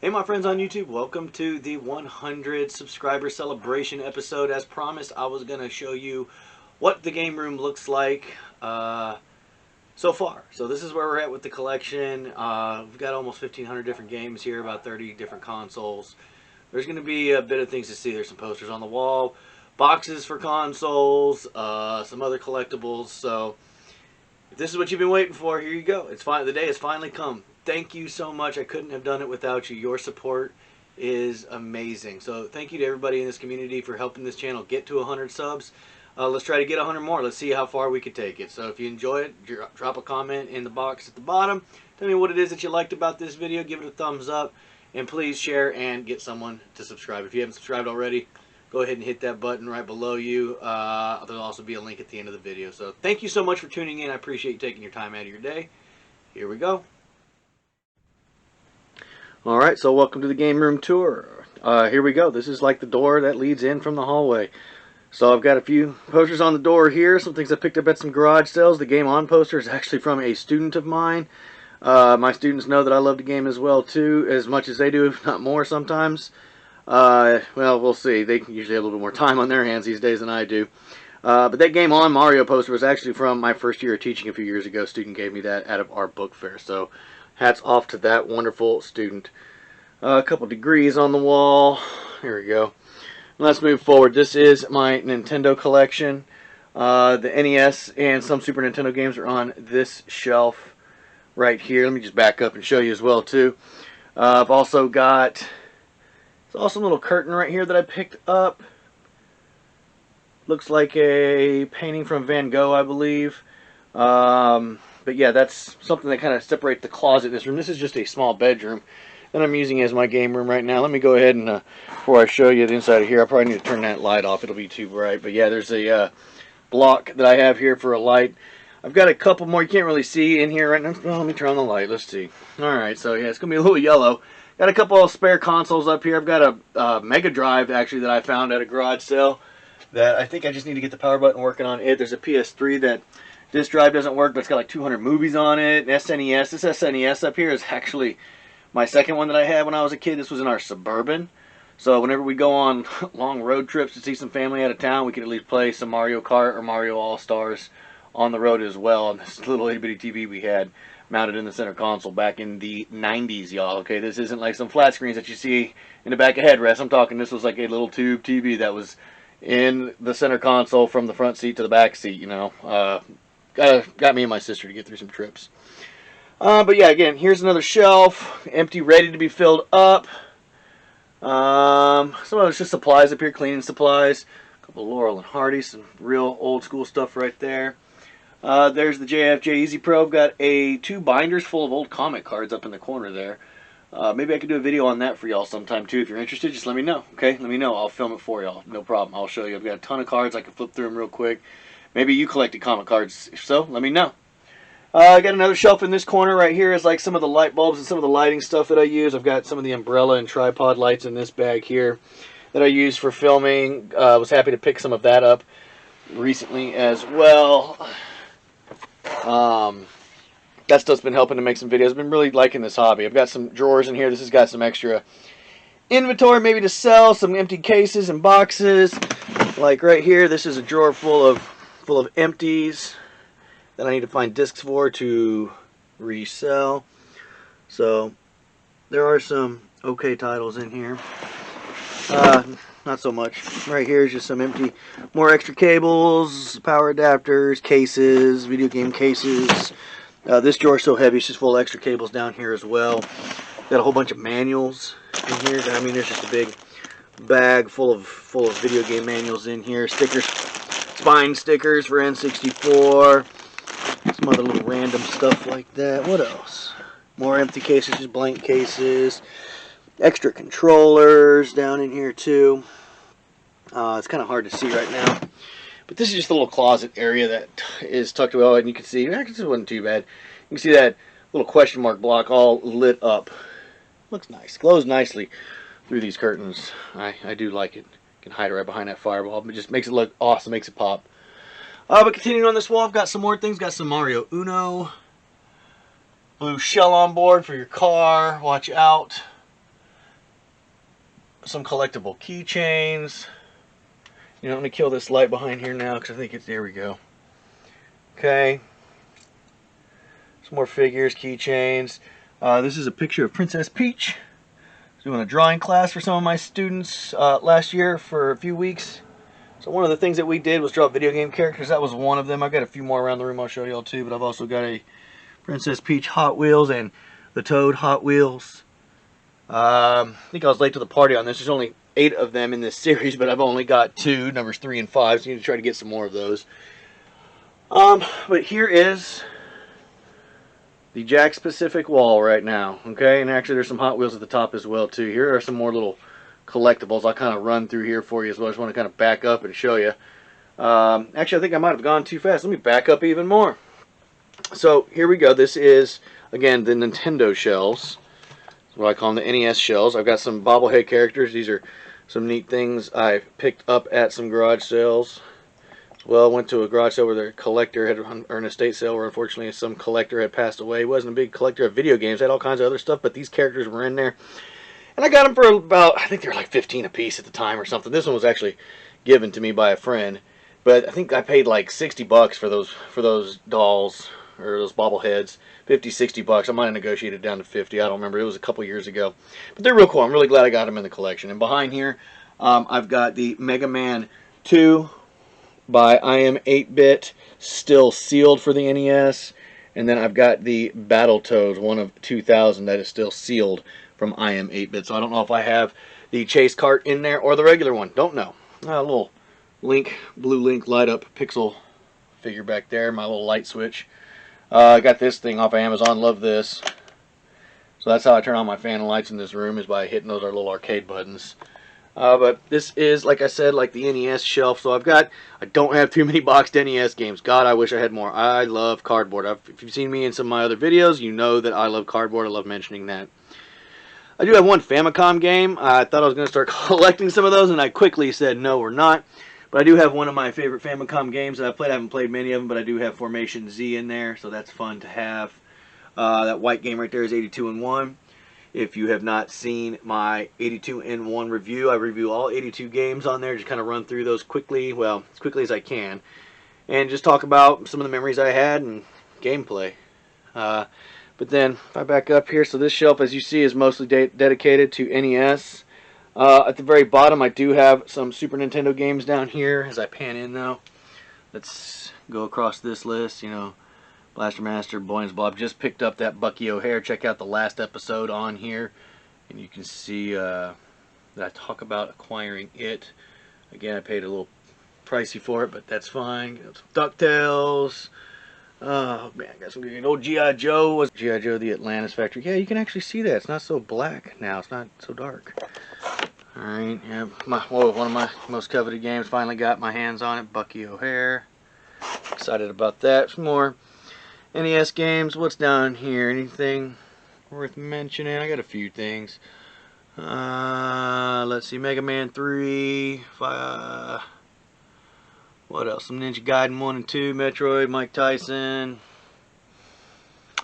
Hey my friends on YouTube, welcome to the 100 subscriber celebration episode. As promised, I was going to show you what the game room looks like so far. So this is where we're at with the collection. We've got almost 1,500 different games here, about 30 different consoles. There's going to be a bit of things to see. There's some posters on the wall, boxes for consoles, some other collectibles. So if this is what you've been waiting for, here you go. It's fine. The day has finally come. Thank you so much. I couldn't have done it without you. Your support is amazing. So thank you to everybody in this community for helping this channel get to 100 subs. Let's try to get 100 more. Let's see how far we can take it. So if you enjoy it, drop a comment in the box at the bottom. Tell me what it is that you liked about this video. Give it a thumbs up. And please share and get someone to subscribe. If you haven't subscribed already, go ahead and hit that button right below you. There'll also be a link at the end of the video. So thank you so much for tuning in. I appreciate you taking your time out of your day. Here we go. Alright, so welcome to the game room tour. Here we go. This is like the door that leads in from the hallway. So I've got a few posters on the door here. Some things I picked up at some garage sales. The Game On poster is actually from a student of mine. My students know that I love the game as well too, as much as they do, if not more sometimes. Well, we'll see. They usually have a little bit more time on their hands these days than I do. But that Game On Mario poster was actually from my first year of teaching a few years ago. A student gave me that out of our book fair. So hats off to that wonderful student. A couple degrees on the wall. Here we go. Let's move forward. This is my Nintendo collection. The NES and some Super Nintendo games are on this shelf right here. Let me just back up and show you as well too. I've also got, there's also a little curtain right here that I picked up. Looks like a painting from Van Gogh, I believe. But yeah, that's something that kind of separates the closet in this room. This is just a small bedroom that I'm using as my game room right now. Let me go ahead and, before I show you the inside of here, I probably need to turn that light off. It'll be too bright. But yeah, there's a block that I have here for a light. I've got a couple more you can't really see in here right now. Well, let me turn on the light. Let's see. Alright, so yeah, it's going to be a little yellow. Got a couple of spare consoles up here. I've got a Mega Drive, actually, that I found at a garage sale that I think I just need to get the power button working on it. There's a PS3 that this drive doesn't work, but it's got like 200 movies on it. An SNES. This SNES up here is actually my second one that I had when I was a kid. This was in our Suburban. So whenever we go on long road trips to see some family out of town, we could at least play some Mario Kart or Mario All-Stars on the road as well on this little itty-bitty TV we had mounted in the center console back in the 90s, y'all. Okay, this isn't like some flat screens that you see in the back of headrest. I'm talking this was like a little tube TV that was in the center console from the front seat to the back seat, you know. Got me and my sister to get through some trips. But yeah, again, here's another shelf, empty, ready to be filled up. Some of it's just supplies up here, cleaning supplies. A couple of Laurel and Hardy, some real old school stuff right there. There's the JFJ Easy Pro. I've got two binders full of old comic cards up in the corner there. Maybe I could do a video on that for y'all sometime too. If you're interested, just let me know. Okay, let me know. I'll film it for y'all. No problem. I'll show you. I've got a ton of cards. I can flip through them real quick. Maybe you collected comic cards. If so, let me know. I got another shelf in this corner right here. Is like some of the light bulbs and some of the lighting stuff that I use. I've got some of the umbrella and tripod lights in this bag here that I use for filming. Was happy to pick some of that up recently as well. That stuff's been helping to make some videos. I've been really liking this hobby. I've got some drawers in here. This has got some extra inventory maybe to sell, some empty cases and boxes. Like right here, this is a drawer full of empties that I need to find discs for to resell. So there are some okay titles in here. Not so much. Right here is just some empty, more extra cables, power adapters, cases, video game cases. This drawer is so heavy, it's just full of extra cables down here as well. Got a whole bunch of manuals in here. I mean, there's just a big bag full of video game manuals in here. Stickers, spine stickers for N64. Some other little random stuff like that. What else? More empty cases, just blank cases. Extra controllers down in here too. It's kind of hard to see right now, but this is just a little closet area that is tucked away, and you can see, this wasn't too bad. You can see that little question mark block all lit up. Looks nice. Glows nicely through these curtains. I do like it. You can hide it right behind that fireball. It just makes it look awesome, makes it pop. But continuing on this wall, I've got some more things. Got some Mario Uno. Blue shell on board for your car. Watch out. some collectible keychains. You know, I'm going to kill this light behind here now because I think it's, there we go. Okay. Some more figures, keychains. This is a picture of Princess Peach. I was doing a drawing class for some of my students last year for a few weeks. So one of the things that we did was draw video game characters. That was one of them. I've got a few more around the room I'll show y'all too, but I've also got a Princess Peach Hot Wheels and the Toad Hot Wheels. I think I was late to the party on this. There's only 8 of them in this series, but I've only got 2, numbers 3 and 5, so I need to try to get some more of those. But here is the Jakks Pacific wall right now, okay? And actually there's some Hot Wheels at the top as well too. Here are some more little collectibles. I'll kind of run through here for you as well. I just want to kind of back up and show you. Actually, I think I might have gone too fast. Let me back up even more. So here we go. This is, again, the Nintendo shelves. What I call them, the NES shelves. I've got some bobblehead characters. These are some neat things I picked up at some garage sales. Well, went to a garage sale where the collector had earned a estate sale where unfortunately some collector had passed away. He wasn't a big collector of video games, had all kinds of other stuff, but these characters were in there. And I got them for about, I think they were like 15 a piece at the time or something. This one was actually given to me by a friend, but I think I paid like 60 bucks for those dolls or those bobbleheads. 50, 60 bucks. I might have negotiated down to 50. I don't remember. It was a couple years ago. But they're real cool. I'm really glad I got them in the collection. And behind here, I've got the Mega Man 2 by I Am 8-Bit, still sealed for the NES. And then I've got the Battletoads, one of 2000, that is still sealed from I Am 8-Bit. So I don't know if I have the Chase cart in there or the regular one. Don't know. A little Link, Blue Link light up pixel figure back there. My little light switch. I got this thing off of Amazon. Love this. So that's how I turn on my fan and lights in this room, is by hitting those little arcade buttons. But this is, like I said, like the NES shelf. So I don't have too many boxed NES games. God, I wish I had more. I love cardboard. If you've seen me in some of my other videos, you know that I love cardboard. I love mentioning that. I do have one Famicom game. I thought I was going to start collecting some of those, and I quickly said no, we're not. But I do have one of my favorite Famicom games that I've played. I haven't played many of them, but I do have Formation Z in there, so that's fun to have. That white game right there is 82-in-1. If you have not seen my 82-in-1 review, I review all 82 games on there. Just kind of run through those quickly, well, as quickly as I can. And just talk about some of the memories I had and gameplay. But then, if I back up here, so this shelf, as you see, is mostly dedicated to NES. At the very bottom, I do have some Super Nintendo games down here. As I pan in, though, let's go across this list. You know, Blaster Master, Boy and Blob. Just picked up that Bucky O'Hare. Check out the last episode on here, and you can see that I talk about acquiring it. Again, I paid a little pricey for it, but that's fine. Got some DuckTales. Oh man, I got some good old G.I. Joe. Was G.I. Joe the Atlantis Factory? Yeah, you can actually see that. It's not so black now. It's not so dark. Alright, yeah, one of my most coveted games. Finally got my hands on it. Bucky O'Hare. Excited about that. Some more NES games. What's down here? Anything worth mentioning? I got a few things. Let's see. Mega Man 3. What else? Some Ninja Gaiden 1 and 2. Metroid. Mike Tyson.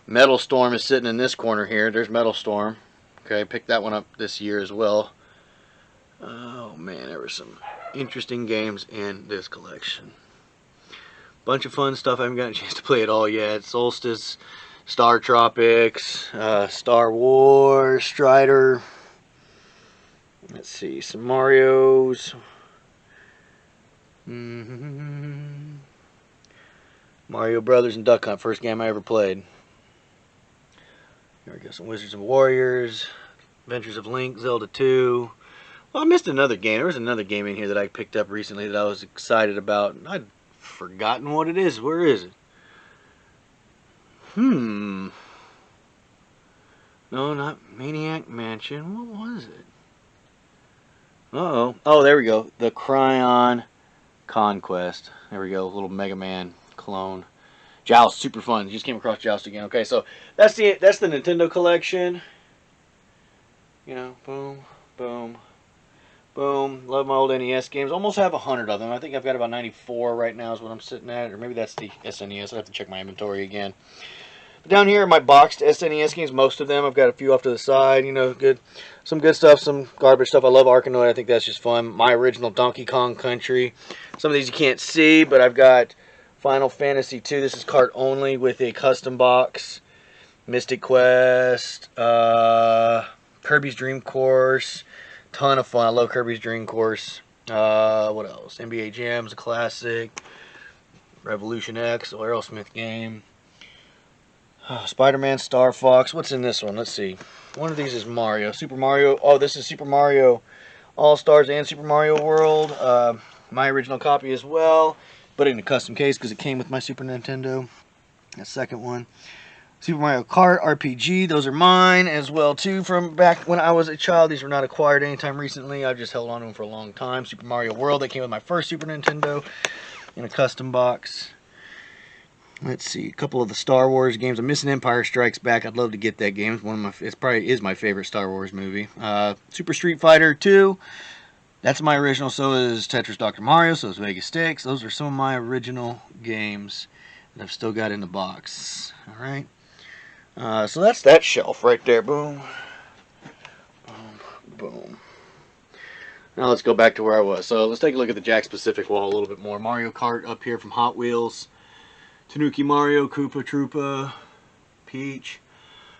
Metal Storm is sitting in this corner here. There's Metal Storm. Okay, picked that one up this year as well. Oh man, there were some interesting games in this collection. Bunch of fun stuff. I haven't gotten a chance to play it all yet. Solstice, Star Tropics, Star Wars, Strider. Let's see, some Marios. Mario Brothers and Duck Hunt, first game I ever played. Here we go, some Wizards and Warriors, Adventures of Link, Zelda 2. Well, I missed another game. There was another game in here that I picked up recently that I was excited about. I'd forgotten what it is. Where is it? No, not Maniac Mansion. What was it? Uh-oh. Oh, there we go. The Cryon Conquest. There we go. Little Mega Man clone. Joust, super fun. Just came across Joust again. Okay, so that's the Nintendo collection. You know, boom, boom, boom. Love my old NES games. Almost have 100 of them. I think I've got about 94 right now is what I'm sitting at. Or maybe that's the SNES. I have to check my inventory again. Down here are my boxed SNES games, most of them. I've got a few off to the side, you know, some good stuff, some garbage stuff. I love Arkanoid. I think that's just fun. My original Donkey Kong Country. Some of these you can't see, but I've got Final Fantasy II. This is cart only with a custom box. Mystic Quest, Kirby's Dream Course. Ton of fun. I love Kirby's Dream Course. What else? NBA Jam's a classic. Revolution X, Aerosmith game. Spider-Man, Star Fox. What's in this one? Let's see. One of these is Mario. Super Mario. Oh, this is Super Mario All-Stars and Super Mario World. My original copy as well. But in a custom case because it came with my Super Nintendo. That second one. Super Mario Kart RPG. Those are mine as well, too, from back when I was a child. These were not acquired anytime recently. I've just held on to them for a long time. Super Mario World. That came with my first Super Nintendo in a custom box. Let's see, a couple of the Star Wars games. I'm missing Empire Strikes Back. I'd love to get that game. It's probably is my favorite Star Wars movie. Super Street Fighter 2. That's my original. So is Tetris Dr. Mario. So is Vegas Sticks. Those are some of my original games that I've still got in the box. All right. So that's that shelf right there. Boom. Boom. Boom. Now let's go back to where I was. So let's take a look at the Jakks Pacific wall a little bit more. Mario Kart up here from Hot Wheels. Tanuki Mario, Koopa Troopa, Peach.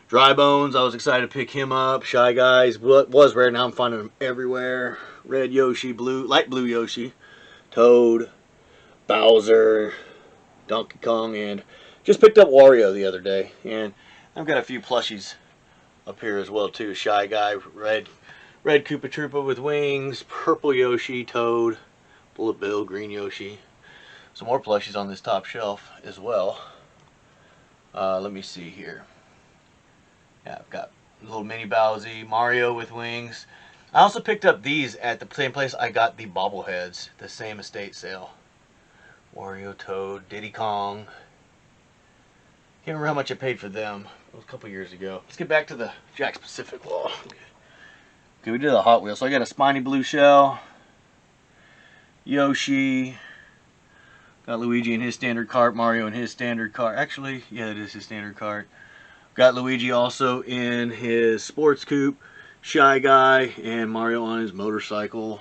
Dry Bones, I was excited to pick him up. Shy Guys, was rare, now I'm finding them everywhere. Red Yoshi, light blue Yoshi, Toad, Bowser, Donkey Kong, and just picked up Wario the other day. And I've got a few plushies up here as well too. Shy Guy, red Koopa Troopa with wings, purple Yoshi, Toad, Bullet Bill, green Yoshi. Some more plushies on this top shelf as well. Let me see here. Yeah, I've got a little mini Bowsy, Mario with wings. I also picked up these at the same place I got the bobbleheads, the same estate sale. Wario, Toad, Diddy Kong. Can't remember how much I paid for them. It was a couple years ago. Let's get back to the Jakks Pacific wall. Okay, we did the Hot Wheels. So I got a Spiny Blue Shell, Yoshi. Got Luigi in his standard cart, Mario in his standard cart. Actually, yeah, it is his standard cart. Got Luigi also in his sports coupe, Shy Guy, and Mario on his motorcycle.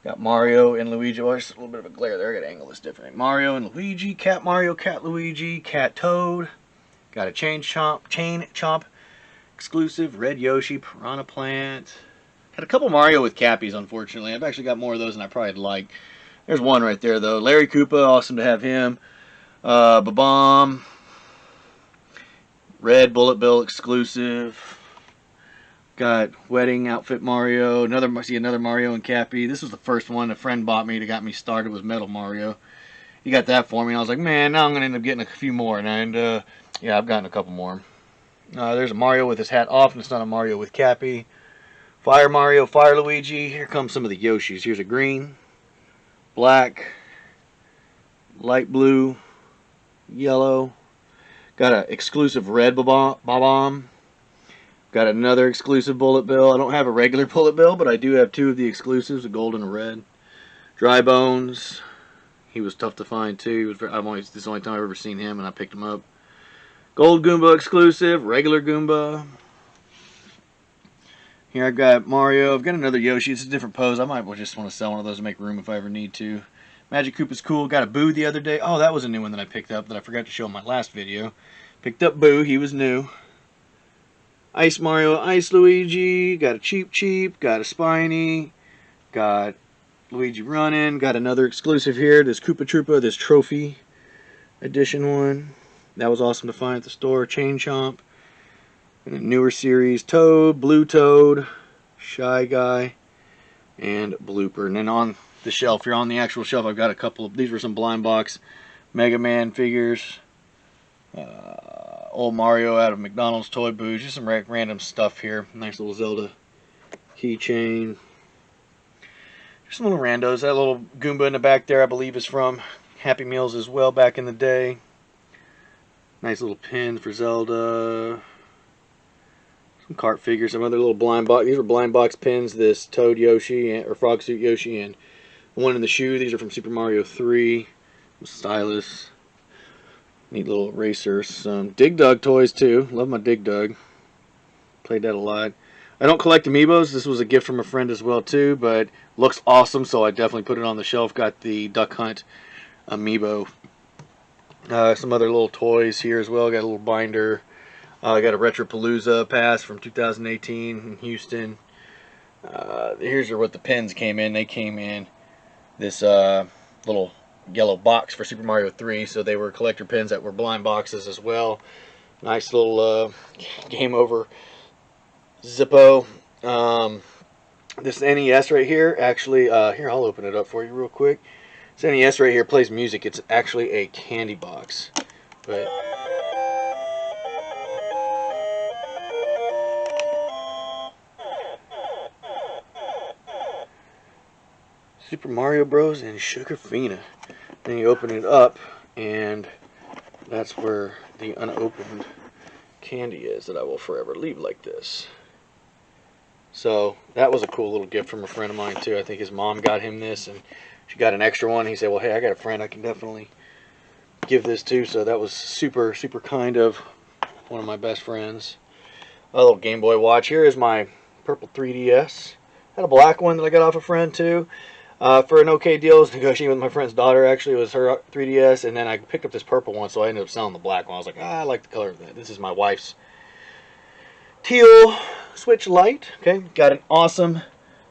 Got Mario and Luigi. Oh, there's a little bit of a glare there. I got to angle this different. Mario and Luigi, Cat Mario, Cat Luigi, Cat Toad. Got a Chain Chomp exclusive, Red Yoshi, Piranha Plant. Got a couple Mario with Cappies, unfortunately. I've actually got more of those than I probably like. There's one right there, though. Larry Koopa, awesome to have him. Babam. Red Bullet Bill exclusive. Got Wedding Outfit Mario. Another Mario and Cappy. This was the first one a friend bought me that got me started was Metal Mario. He got that for me. And I was like, man, now I'm going to end up getting a few more. And yeah, I've gotten a couple more. There's a Mario with his hat off, and it's not a Mario with Cappy. Fire Mario, Fire Luigi. Here comes some of the Yoshis. Here's a green, black, light blue, yellow. Got an exclusive red Bob-omb. Got another exclusive Bullet Bill. I don't have a regular Bullet Bill, but I do have two of the exclusives, a gold and a red. Dry Bones. He was tough to find too. This is the only time I've ever seen him, and I picked him up. Gold Goomba exclusive, regular Goomba. Here I've got Mario. I've got another Yoshi. It's a different pose. I might just want to sell one of those to make room if I ever need to. Magic Koopa's cool. Got a Boo the other day. Oh, that was a new one that I picked up that I forgot to show in my last video. Picked up Boo. He was new. Ice Mario, Ice Luigi. Got a Cheep. Got a Spiny. Got Luigi running. Got another exclusive here. This Koopa Troopa, this trophy edition one. That was awesome to find at the store. Chain Chomp. And a newer series. Toad, Blue Toad, Shy Guy, and Blooper. And then on the shelf, here on the actual shelf, I've got a couple of, these were some blind box Mega Man figures. Old Mario out of McDonald's Toy Booth. Just some random stuff here. Nice little Zelda keychain. Just some little randos. That little Goomba in the back there, I believe, is from Happy Meals as well back in the day. Nice little pin for Zelda. Some cart figures. Some other little blind box. These are blind box pins. This Toad Yoshi, or Frog Suit Yoshi, and the one in the shoe. These are from Super Mario 3. Stylus. Neat little racers. Some Dig Dug toys too. Love my Dig Dug. Played that a lot. I don't collect amiibos. This was a gift from a friend as well too, but looks awesome, so I definitely put it on the shelf. Got the Duck Hunt amiibo. Some other little toys here as well. Got a little binder. I got a Retropalooza pass from 2018 in Houston. Here's what the pins came in. They came in this little yellow box for Super Mario 3, so they were collector pins that were blind boxes as well. Nice little Game Over Zippo. This NES right here, actually, here, I'll open it up for you real quick. This NES right here plays music. It's actually a candy box. But Super Mario Bros. And Sugarfina. Then you open it up, and that's where the unopened candy is that I will forever leave like this. So that was a cool little gift from a friend of mine too. I think his mom got him this, and she got an extra one. He said, well, hey, I got a friend I can definitely give this to. So that was super, super kind of one of my best friends. A little Game Boy watch. Here is my purple 3DS. Had a black one that I got off a friend too. For an okay deal, I was negotiating with my friend's daughter. Actually, it was her 3DS, and then I picked up this purple one, so I ended up selling the black one. I was like, I like the color of that. This is my wife's teal Switch Lite. Okay, got an awesome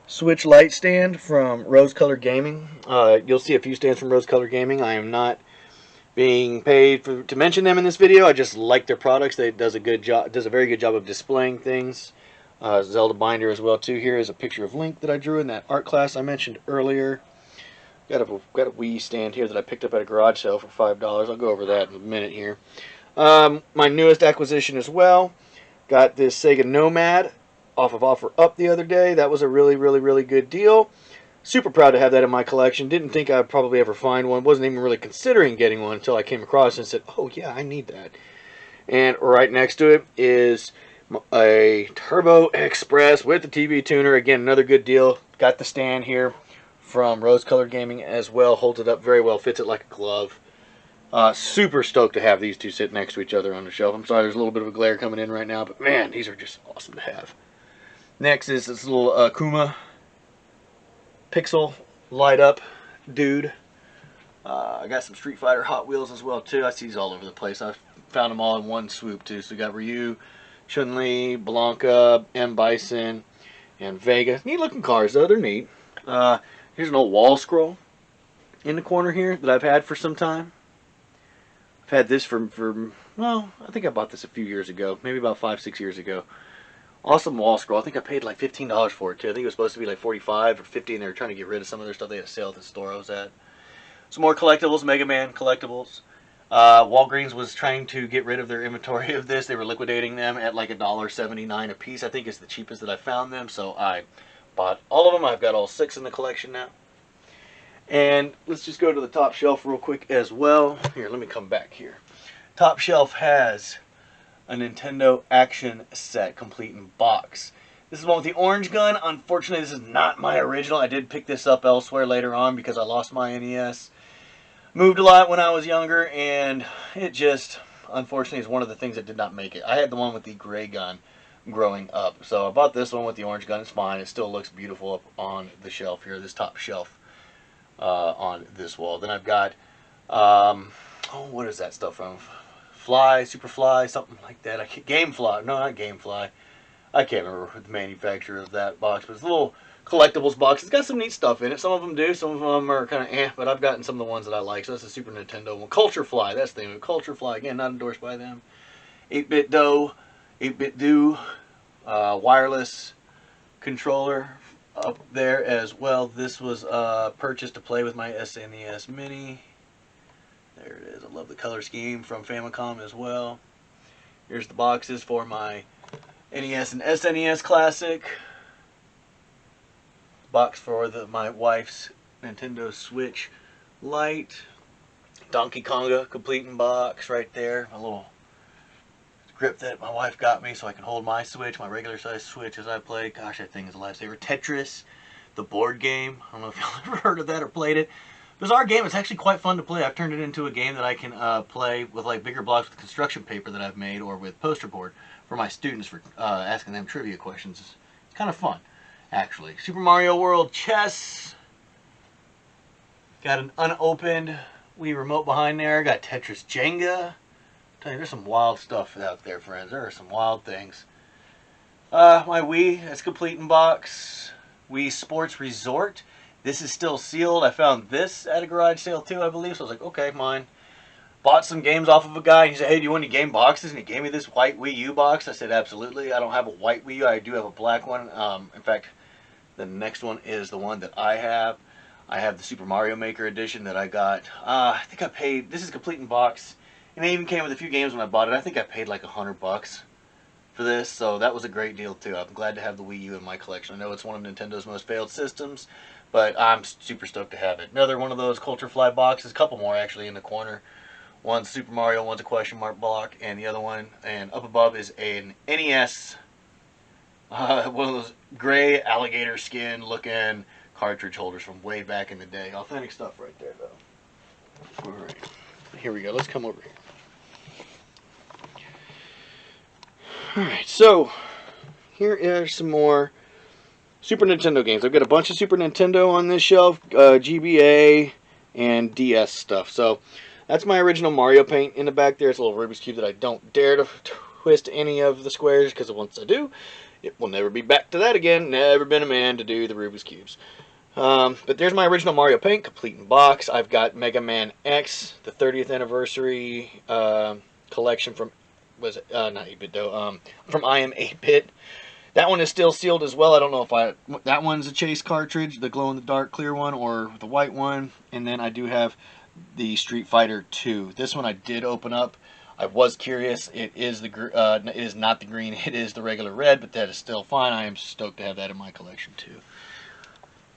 Switch Lite stand from Rose Color Gaming. You'll see a few stands from Rose Color Gaming. I am not being paid to mention them in this video. I just like their products. They does a very good job of displaying things. Zelda binder as well too. Here is a picture of Link that I drew in that art class I mentioned earlier. Got a Wii stand here that I picked up at a garage sale for $5. I'll go over that in a minute here. My newest acquisition as well. Got this Sega Nomad off of OfferUp the other day. That was a really, really, really good deal. Super proud to have that in my collection. Didn't think I'd probably ever find one. Wasn't even really considering getting one until I came across it and said, oh yeah, I need that. And right next to it is a Turbo Express with the TV tuner. Again, another good deal. Got the stand here from Rose Colored Gaming as well. Holds it up very well. Fits it like a glove. Super stoked to have these two sit next to each other on the shelf. I'm sorry there's a little bit of a glare coming in right now, but man, these are just awesome to have. Next is this little Akuma pixel light up dude. I got some Street Fighter Hot Wheels as well too. I see these all over the place. I found them all in one swoop too. So we got Ryu, Chun-Li, Blanca, M. Bison, and Vega. Neat looking cars though, they're neat. Here's an old wall scroll in the corner here that I've had for some time. I've had this for well, I think I bought this a few years ago, maybe about 5-6 years ago. Awesome wall scroll. I think I paid like $15 for it too. I think it was supposed to be like $45 or $50, and they were trying to get rid of some of their stuff. They had a sale at the store I was at. Some more collectibles, Mega Man collectibles. Walgreens was trying to get rid of their inventory of this. They were liquidating them at like $1.79 a piece. I think it's the cheapest that I found them, so I bought all of them. I've got all 6 in the collection now. And let's just go to the top shelf real quick as well. Here, let me come back here. Top shelf has a Nintendo action set complete in box. This is one with the orange gun. Unfortunately, this is not my original. I did pick this up elsewhere later on because I lost my NES. Moved a lot when I was younger, and it just, unfortunately, is one of the things that did not make it. I had the one with the gray gun growing up. So I bought this one with the orange gun. It's fine. It still looks beautiful up on the shelf here, this top shelf on this wall. Then I've got, what is that stuff from? Superfly, something like that. Gamefly. No, not Gamefly. I can't remember the manufacturer of that box, but it's a little collectibles box. It's got some neat stuff in it. Some of them do. Some of them are kind of but I've gotten some of the ones that I like. So that's a Super Nintendo one. Culture Fly. That's the name of it. Culture Fly. Again, not endorsed by them. 8-Bit Do. 8-Bit Do. Wireless controller up there as well. This was purchased to play with my SNES Mini. There it is. I love the color scheme from Famicom as well. Here's the boxes for my NES and SNES Classic. Box for my wife's Nintendo Switch Lite. Donkey Konga complete in box right there. A little grip that my wife got me so I can hold my Switch, my regular size Switch as I play. Gosh, that thing is a lifesaver. Tetris, the board game. I don't know if y'all ever heard of that or played it. bizarre game. It's actually quite fun to play. I've turned it into a game that I can play with like bigger blocks with construction paper that I've made, or with poster board for my students for asking them trivia questions. It's kind of fun, actually. Super Mario World Chess. Got an unopened Wii remote behind there. Got Tetris Jenga. Tell you, there's some wild stuff out there, friends. There are some wild things. My Wii, that's complete in box. Wii Sports Resort. This is still sealed. I found this at a garage sale too, I believe. So I was like, okay, mine. Bought some games off of a guy. He said, hey, do you want any game boxes? And he gave me this white Wii U box. I said, absolutely. I don't have a white Wii U. I do have a black one. In fact, the next one is the one that I have. I have the Super Mario Maker edition that I got. I think I paid, this is complete in box. And it even came with a few games when I bought it. I think I paid like $100 for this. So that was a great deal too. I'm glad to have the Wii U in my collection. I know it's one of Nintendo's most failed systems, but I'm super stoked to have it. Another one of those Culture Fly boxes, a couple more actually in the corner. One's Super Mario, one's a question mark block, and the other one, and up above is an NES, one of those gray alligator skin looking cartridge holders from way back in the day. Authentic stuff right there, though. Alright, here we go. Let's come over here. Alright, so here are some more Super Nintendo games. I've got a bunch of Super Nintendo on this shelf, GBA and DS stuff. So that's my original Mario paint in the back there. It's a little Rubik's Cube that I don't dare to twist any of the squares, because once I do, it will never be back to that again. Never been a man to do the Rubik's Cubes. But there's my original Mario paint, complete in box. I've got Mega Man X, the 30th anniversary collection from, was it, not 8-bit though, from I Am 8-bit. That one is still sealed as well. I don't know if that one's a Chase cartridge, the glow-in-the-dark clear one, or the white one. And then I do have the Street Fighter 2. This one I did open up. I was curious. It is it is not the green. It is the regular red, but that is still fine. I am stoked to have that in my collection too.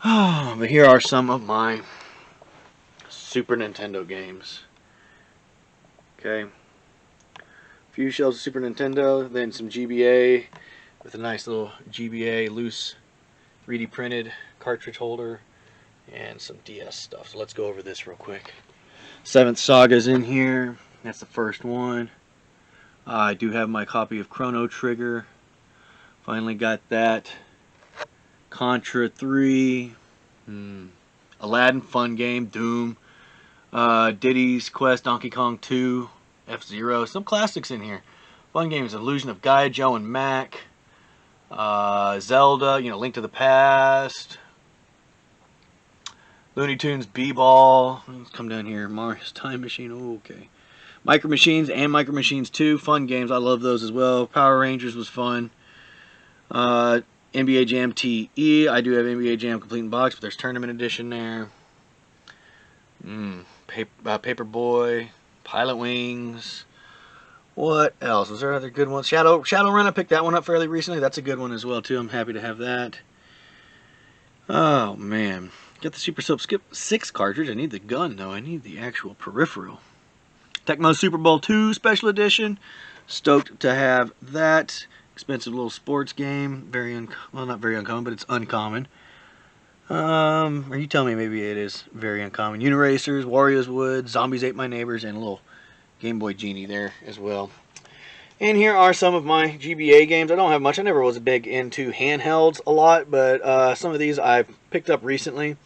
But here are some of my Super Nintendo games. Okay, a few shelves of Super Nintendo, then some GBA with a nice little GBA loose 3D printed cartridge holder, and some DS stuff. So let's go over this real quick. Seventh Saga's in here. That's the first one. I do have my copy of Chrono Trigger. Finally got that. Contra 3. Aladdin, fun game. Doom. Diddy's Quest, Donkey Kong 2. F-Zero. Some classics in here. Fun games. Illusion of Gaia, Joe and Mac. Zelda, Link to the Past. Looney Tunes, B-Ball. Let's come down here. Mario's Time Machine. Oh, okay. Micro Machines and Micro Machines 2. Fun games. I love those as well. Power Rangers was fun. NBA Jam TE. I do have NBA Jam complete in box, but there's Tournament Edition there. Paperboy. Pilot Wings. What else? Was there other good ones? Shadowrun. I picked that one up fairly recently. That's a good one as well, too. I'm happy to have that. Oh, man. Get the Super Soap Skip 6 cartridge. I need the gun, though. I need the actual peripheral. Tecmo Super Bowl 2 Special Edition. Stoked to have that. Expensive little sports game. Well, not very uncommon, but it's uncommon. Or you tell me, maybe it is very uncommon. Uniracers, Wario's Wood, Zombies Ate My Neighbors, and a little Game Boy Genie there as well. And here are some of my GBA games. I don't have much. I never was big into handhelds a lot, but some of these I've picked up recently.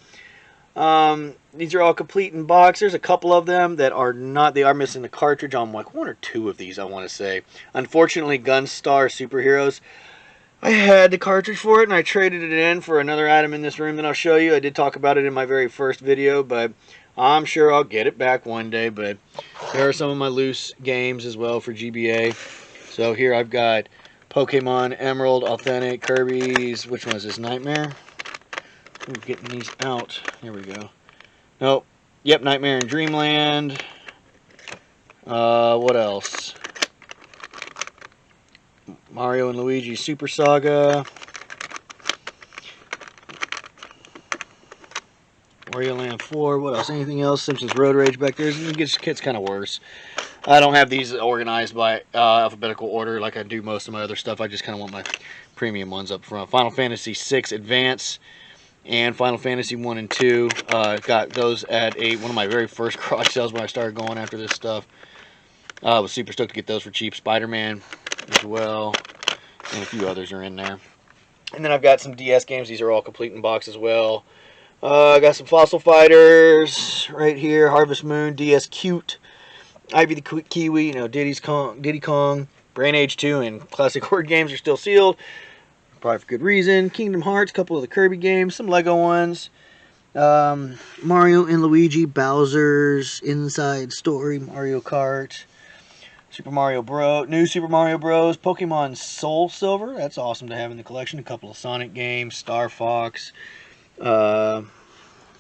These are all complete in box. There's a couple of them that are not. They are missing the cartridge on like one or two of these, I want to say. Unfortunately, Gunstar Superheroes, I had the cartridge for it, and I traded it in for another item in this room that I'll show you. I did talk about it in my very first video, but I'm sure I'll get it back one day. But there are some of my loose games as well for GBA. So here I've got Pokemon Emerald, Authentic, Kirby's, which one is this, Nightmare? Ooh, getting these out. Here we go. Nope. Yep, Nightmare in Dreamland. What else? Mario and Luigi Super Saga. Wario Land 4. What else? Anything else? Simpsons Road Rage back there. It gets kind of worse. I don't have these organized by alphabetical order like I do most of my other stuff. I just kind of want my premium ones up front. Final Fantasy VI Advance. and Final Fantasy 1 and 2. Got those at one of my very first garage sales when I started going after this stuff. I was super stoked to get those for cheap. Spider-Man as well, and a few others are in there. And then I've got some DS games. These are all complete in box as well. I got some Fossil Fighters right here. Harvest Moon, DS Cute, Ivy the Kiwi, Diddy Kong, Brain Age 2, and classic horde games are still sealed. Probably for good reason. Kingdom Hearts, a couple of the Kirby games, some Lego ones. Mario and Luigi, Bowser's Inside Story, Mario Kart, Super Mario Bros. New Super Mario Bros. Pokemon Soul Silver, that's awesome to have in the collection. A couple of Sonic games, Star Fox. I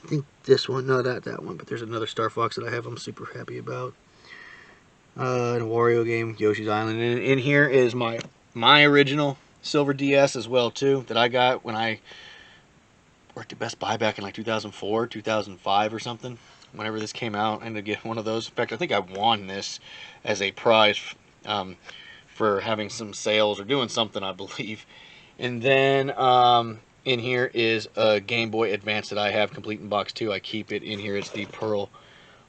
think this one, no, that one, but there's another Star Fox that I have I'm super happy about. And a Wario game, Yoshi's Island. And in here is my original Silver DS as well too, that I got when I worked at Best Buy back in like 2004, 2005 or something. Whenever this came out, I ended up getting one of those. In fact, I think I won this as a prize for having some sales or doing something, I believe. And then in here is a Game Boy Advance that I have complete in box too. I keep it in here. It's the Pearl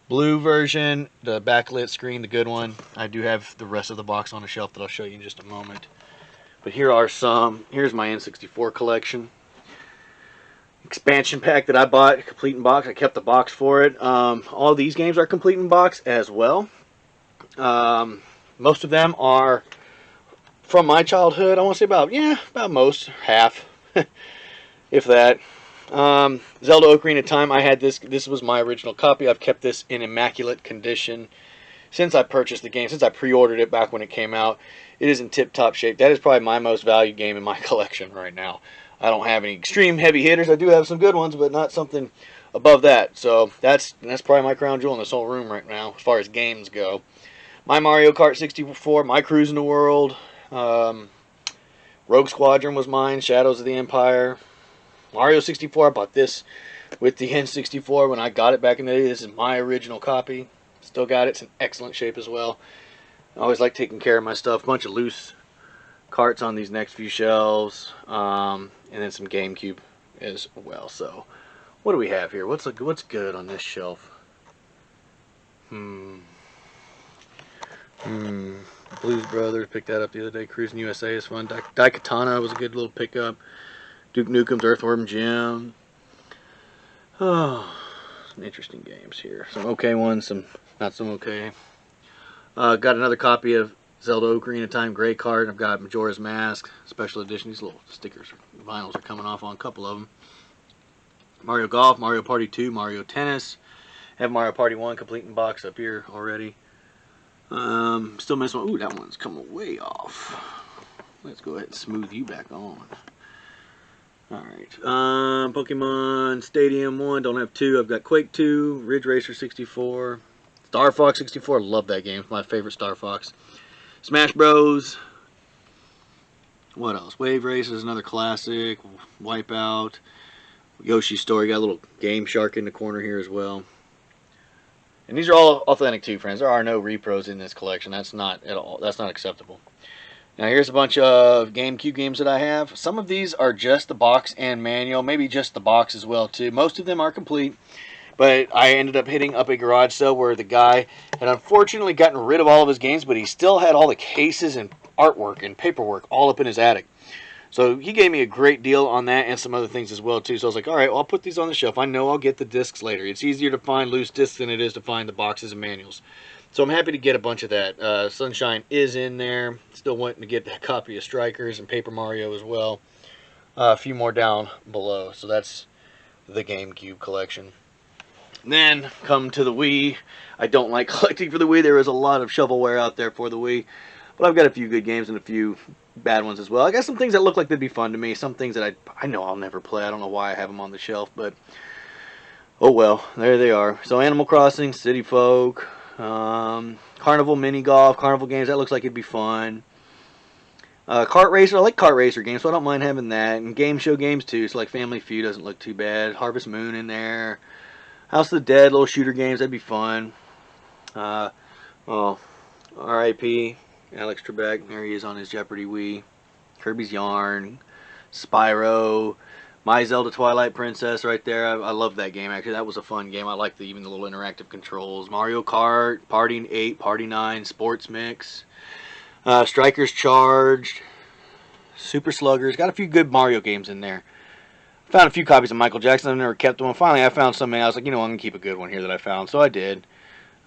Blue version, the backlit screen, the good one. I do have the rest of the box on the shelf that I'll show you in just a moment. But here are some. Here's my N64 collection. Expansion pack that I bought, complete in box. I kept the box for it. All these games are complete in box as well. Most of them are from my childhood. I want to say about most, half, if that. Zelda Ocarina of Time, I had this. This was my original copy. I've kept this in immaculate condition since I purchased the game, since I pre-ordered it back when it came out. It is in tip-top shape. That is probably my most valued game in my collection right now. I don't have any extreme heavy hitters. I do have some good ones, but not something above that. So that's probably my crown jewel in this whole room right now, as far as games go. My Mario Kart 64, my Cruising the World, Rogue Squadron was mine, Shadows of the Empire, Mario 64. I bought this with the N64 when I got it back in the day. This is my original copy. Still got it. It's in excellent shape as well. I always like taking care of my stuff. A bunch of loose carts on these next few shelves, and then some GameCube as well. So, what do we have here? What's good on this shelf? Blues Brothers, picked that up the other day. Cruising USA is fun. Daikatana was a good little pickup. Duke Nukem's Earthworm Jim. Oh, some interesting games here. Some okay ones, some not so okay. Got another copy of Zelda Ocarina of Time Gray Card. I've got Majora's Mask Special Edition. These little stickers, vinyls are coming off on a couple of them. Mario Golf, Mario Party 2, Mario Tennis. Have Mario Party 1 complete in box up here already. Still missing one. Ooh, that one's coming way off. Let's go ahead and smooth you back on. Alright. Pokemon Stadium 1. Don't have 2. I've got Quake 2, Ridge Racer 64, Star Fox 64. Love that game. It's my favorite Star Fox. Smash Bros. What else? Wave Race is another classic. Wipeout. Yoshi's Story. Got a little Game Shark in the corner here as well. And these are all authentic too, friends. There are no repros in this collection. That's not at all. That's not acceptable. Now here's a bunch of GameCube games that I have. Some of these are just the box and manual. Maybe just the box as well too. Most of them are complete. But I ended up hitting up a garage sale where the guy had unfortunately gotten rid of all of his games, but he still had all the cases and artwork and paperwork all up in his attic. So he gave me a great deal on that and some other things as well too. So I was like, all right, well, I'll put these on the shelf. I know I'll get the discs later. It's easier to find loose discs than it is to find the boxes and manuals. So I'm happy to get a bunch of that. Sunshine is in there. Still wanting to get that copy of Strikers and Paper Mario as well. A few more down below. So that's the GameCube collection. Then come to the Wii. I don't like collecting for the Wii. There is a lot of shovelware out there for the Wii. But I've got a few good games and a few bad ones as well. I got some things that look like they'd be fun to me. Some things that I know I'll never play. I don't know why I have them on the shelf. But, oh well. There they are. So Animal Crossing, City Folk, Carnival Mini Golf, Carnival games. That looks like it'd be fun. Kart Racer. I like Kart Racer games, so I don't mind having that. And game show games too. So like Family Feud doesn't look too bad. Harvest Moon in there. House of the Dead, little shooter games, that'd be fun. R.I.P. Alex Trebek, there he is on his Jeopardy Wii. Kirby's Yarn, Spyro, My Zelda Twilight Princess right there. I love that game, actually. That was a fun game. I like even the little interactive controls. Mario Kart, Party 8, Party 9, Sports Mix, Strikers Charged, Super Sluggers. Got a few good Mario games in there. Found a few copies of Michael Jackson. I've never kept them. And finally, I found something. I was like, you know, I'm going to keep a good one here that I found. So I did.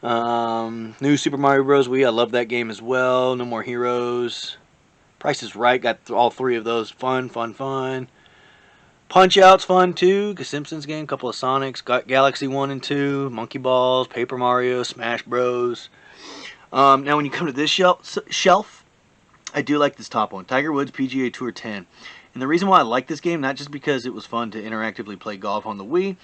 New Super Mario Bros. Wii. I love that game as well. No More Heroes. Price is Right. Got all three of those. Fun, fun, fun. Punch-Out's fun too. The Simpsons game. Couple of Sonics. Got Galaxy 1 and 2. Monkey Balls. Paper Mario. Smash Bros. Now, when you come to this shelf, I do like this top one. Tiger Woods PGA Tour 10. And the reason why I like this game, not just because it was fun to interactively play golf on the Wii,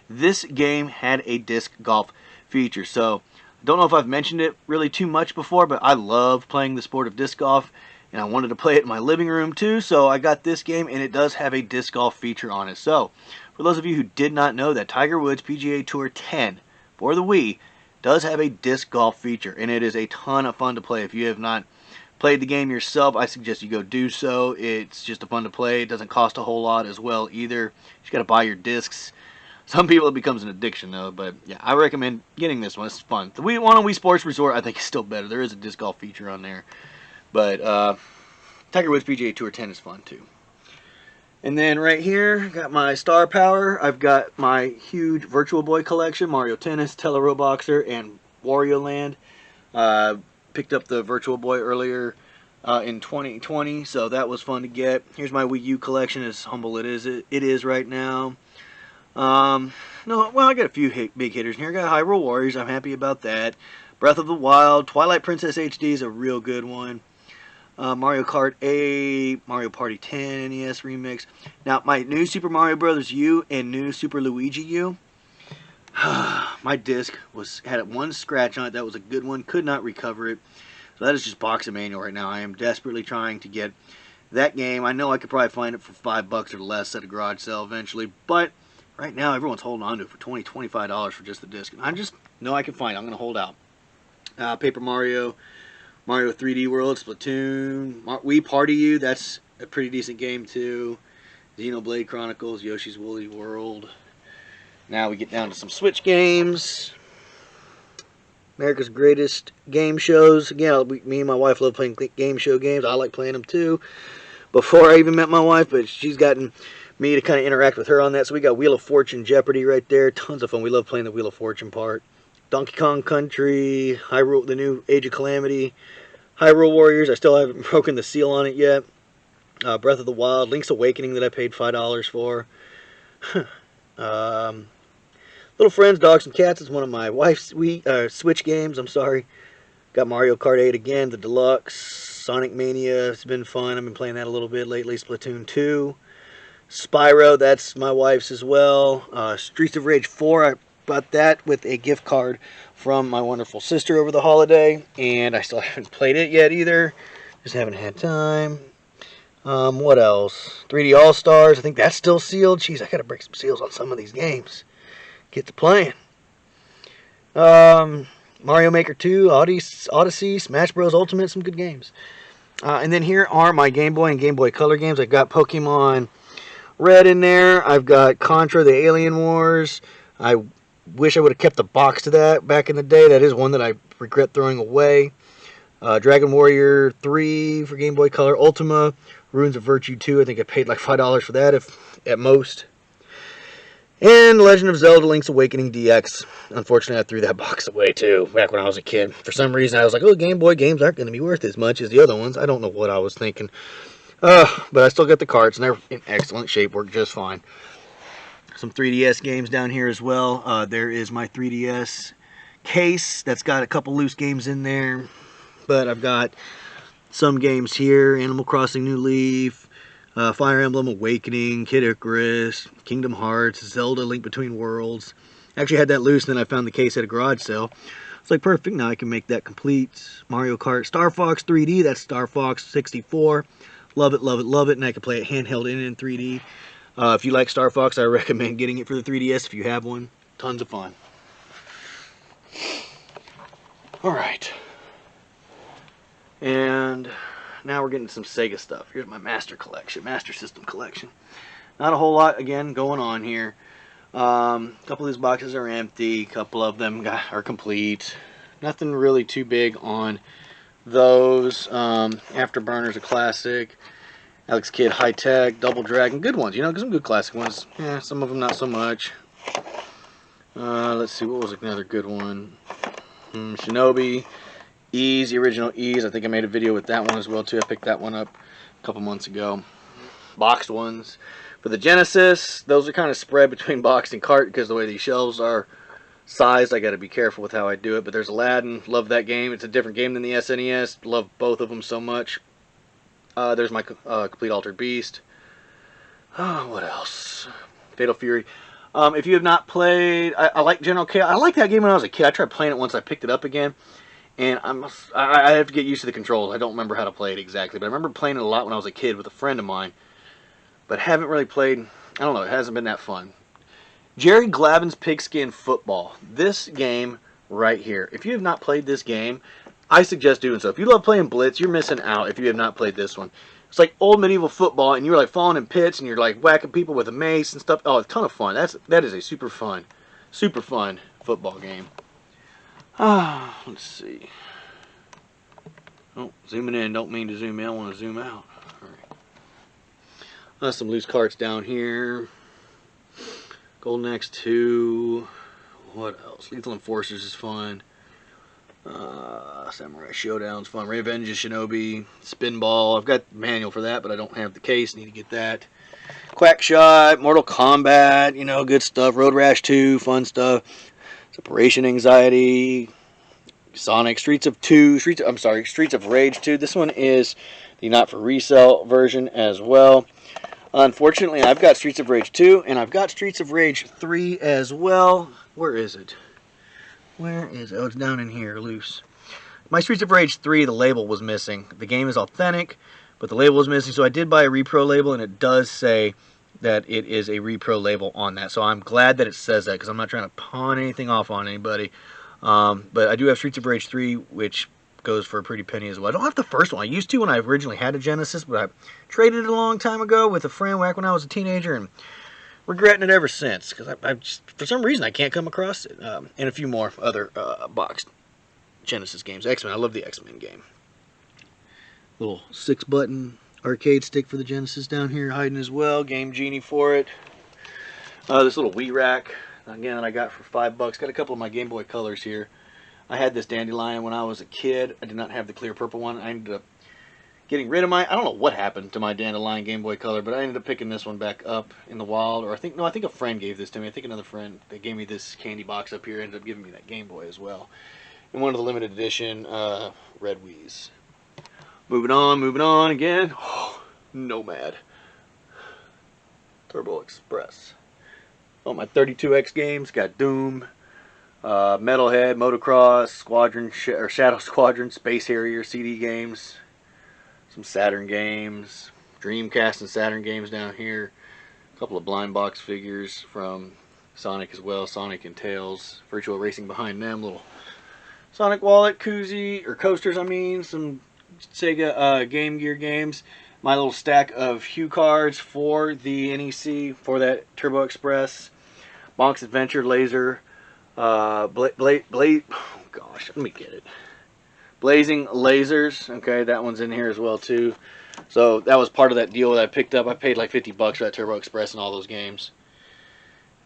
this game had a disc golf feature. So, I don't know if I've mentioned it really too much before, but I love playing the sport of disc golf, and I wanted to play it in my living room too, so I got this game, and it does have a disc golf feature on it. So, for those of you who did not know that Tiger Woods PGA Tour 10 for the Wii does have a disc golf feature, and it is a ton of fun to play. If you have not played the game yourself, I suggest you go do so. It's just a fun to play. It doesn't cost a whole lot as well either. You just got to buy your discs. Some people it becomes an addiction though, but yeah, I recommend getting this one. It's fun. The Wii one on Wii Sports Resort I think is still better. There is a disc golf feature on there, but Tiger Woods PGA Tour 10 is fun too. And then right here, got my Star Power. I've got my huge Virtual Boy collection: Mario Tennis, Tele-Roboxer, and Wario Land. Picked up the Virtual Boy earlier in 2020, so that was fun to get. Here's my Wii U collection, as humble it is right now. I got a few big hitters in here. I got Hyrule Warriors, I'm happy about that. Breath of the Wild, Twilight Princess HD is a real good one. Mario Kart 8, Mario Party 10 NES Remix. Now, my new Super Mario Bros. U and new Super Luigi U. My disc had one scratch on it. That was a good one. Could not recover it. So that is just boxing manual right now. I am desperately trying to get that game. I know I could probably find it for $5 or less at a garage sale eventually, but right now everyone's holding on to it for $20, $25 for just the disc. I just know I can find it. I'm going to hold out. Paper Mario, Mario 3D World, Splatoon, Wii Party U. That's a pretty decent game too. Xenoblade Chronicles, Yoshi's Woolly World. Now we get down to some Switch games. America's Greatest Game Shows. Again, me and my wife love playing game show games. I like playing them too. Before I even met my wife, but she's gotten me to kind of interact with her on that. So we got Wheel of Fortune, Jeopardy right there. Tons of fun. We love playing the Wheel of Fortune part. Donkey Kong Country, Hyrule, the new Age of Calamity, Hyrule Warriors. I still haven't broken the seal on it yet. Breath of the Wild, Link's Awakening that I paid $5 for. Little Friends, Dogs and Cats is one of my wife's Switch games. I'm sorry. Got Mario Kart 8 again, the Deluxe. Sonic Mania, it's been fun. I've been playing that a little bit lately. Splatoon 2. Spyro, that's my wife's as well. Streets of Rage 4, I bought that with a gift card from my wonderful sister over the holiday. And I still haven't played it yet either. Just haven't had time. What else? 3D All-Stars, I think that's still sealed. Jeez, I gotta break some seals on some of these games. Get to playing. Mario Maker 2, Odyssey, Smash Bros. Ultimate, some good games. And then here are my Game Boy and Game Boy Color games. I've got Pokemon Red in there. I've got Contra, the Alien Wars. I wish I would have kept the box to that back in the day. That is one that I regret throwing away. Dragon Warrior 3 for Game Boy Color. Ultima, Runes of Virtue 2. I think I paid like $5 for that, if at most. And Legend of Zelda Link's Awakening DX. Unfortunately, I threw that box away too, back when I was a kid. For some reason, I was like, oh, Game Boy games aren't going to be worth as much as the other ones. I don't know what I was thinking. But I still got the cards, and they're in excellent shape, work just fine. Some 3DS games down here as well. There is my 3DS case that's got a couple loose games in there. But I've got some games here. Animal Crossing New Leaf. Fire Emblem Awakening, Kid Icarus, Kingdom Hearts, Zelda Link Between Worlds. Actually had that loose, and then I found the case at a garage sale. It's like, perfect, now I can make that complete. Mario Kart, Star Fox 3D, that's Star Fox 64. Love it, love it, love it, and I can play it handheld and in 3D. If you like Star Fox, I recommend getting it for the 3DS if you have one. Tons of fun. Alright. And now we're getting some Sega stuff. Here's my Master System collection. Not a whole lot, again, going on here. A couple of these boxes are empty. A couple of them are complete. Nothing really too big on those. Afterburner's a classic. Alex Kidd High Tech, Double Dragon, good ones, you know, some good classic ones. Yeah, some of them not so much. Let's see, what was another good one? Shinobi, Ease, the original Ease. I think I made a video with that one as well too. I picked that one up a couple months ago. Boxed ones. For the Genesis, those are kind of spread between boxed and cart because the way these shelves are sized, I got to be careful with how I do it. But there's Aladdin, love that game. It's a different game than the SNES. Love both of them so much. There's my Complete Altered Beast. What else? Fatal Fury. If you have not played, I like General Chaos. I liked that game when I was a kid. I tried playing it once. I picked it up again, and I have to get used to the controls. I don't remember how to play it exactly, but I remember playing it a lot when I was a kid with a friend of mine. But haven't really played. I don't know. It hasn't been that fun. Jerry Glavin's Pigskin Football. This game right here. If you have not played this game, I suggest doing so. If you love playing Blitz, you're missing out if you have not played this one. It's like old medieval football, and you're like falling in pits, and you're like whacking people with a mace and stuff. Oh, it's a ton of fun. That is a super fun football game. Let's see. Oh, zooming in. Don't mean to zoom in. I want to zoom out. All right. Some loose carts down here. Golden Axe 2. What else? Lethal Enforcers is fun. Samurai Showdown's fun. Revenge of Shinobi. Spinball. I've got the manual for that, but I don't have the case. Need to get that. Quackshot. Mortal Kombat. You know, good stuff. Road Rash 2. Fun stuff. Separation Anxiety. Sonic. Streets of Rage 2. This one is the not for resale version as well. Unfortunately, I've got Streets of Rage 2, and I've got Streets of Rage 3 as well. Where is it? Where is it? Oh, it's down in here, loose. My Streets of Rage 3, the label was missing. The game is authentic, but the label was missing, so I did buy a repro label, and it does say that it is a repro label on that. So I'm glad that it says that, because I'm not trying to pawn anything off on anybody. But I do have Streets of Rage 3, which goes for a pretty penny as well. I don't have the first one. I used to when I originally had a Genesis, but I traded it a long time ago with a friend back when I was a teenager, and regretting it ever since, because I just, for some reason, I can't come across it. And a few more other boxed Genesis games. X-Men, I love the X-Men game. Little 6-button arcade stick for the Genesis down here hiding as well. Game Genie for it. This little Wii rack, again, that I got for $5. Got a couple of my Game Boy Colors here. I had this Dandelion when I was a kid. I did not have the clear purple one. I ended up getting rid of my, I don't know what happened to my Dandelion Game Boy Color, but I ended up picking this one back up in the wild. Or I think a friend gave this to me. I think another friend, they gave me this candy box up here, ended up giving me that Game Boy as well. And one of the limited edition Red Wii's. Moving on again. Oh, Nomad. Turbo Express. Oh, my 32X games. Got Doom. Metalhead, Motocross, Shadow Squadron, Space Harrier CD games, some Saturn games, Dreamcast and Saturn games down here, a couple of blind box figures from Sonic as well, Sonic and Tails, Virtual Racing behind them, little Sonic wallet, koozie, or coasters I mean, some Sega Game Gear games, my little stack of Hue cards for the NEC, for that Turbo Express, Bonk's Adventure Laser, oh gosh, let me get it. Blazing Lasers, okay, that one's in here as well too. So that was part of that deal that I picked up. I paid like $50 for that Turbo Express and all those games.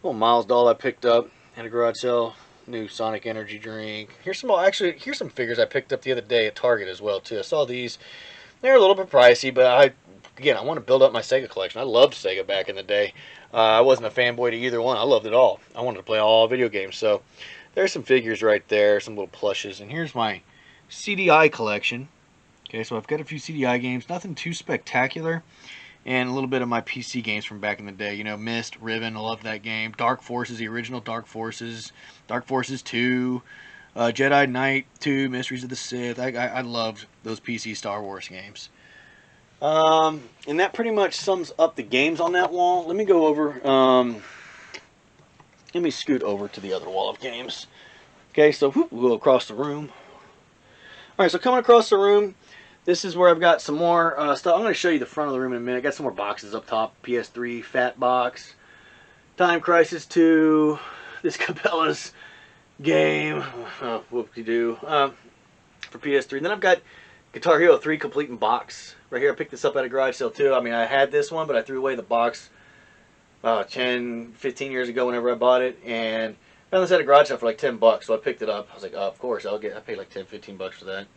Little Miles doll I picked up at a garage sale. New Sonic Energy drink. Here's some figures I picked up the other day at Target as well too. I saw these. They're a little bit pricey, but I want to build up my Sega collection. I loved Sega back in the day. I wasn't a fanboy to either one. I loved it all. I wanted to play all video games. So there's some figures right there, some little plushes. And here's my CDI collection. Okay, so I've got a few CDI games. Nothing too spectacular. And a little bit of my PC games from back in the day. You know, Myst, Riven, I love that game. Dark Forces, the original Dark Forces. Dark Forces 2. Jedi Knight 2, Mysteries of the Sith. I loved those PC Star Wars games. And that pretty much sums up the games on that wall. Let me go over, let me scoot over to the other wall of games. Okay, so we'll go across the room. Alright, so coming across the room, This is where I've got some more stuff. I'm going to show you the front of the room in a minute. I got some more boxes up top. PS3 Fat Box, Time Crisis 2, this Cabela's game, whoop-de-doo, for PS3. Then I've got Guitar Hero 3 Complete in Box. Right here, I picked this up at a garage sale too. I mean, I had this one, but I threw away the box 10, 15 years ago whenever I bought it. And found this at a garage sale for like 10 bucks, so I picked it up. I was like, oh, of course, I paid like 10, 15 bucks for that.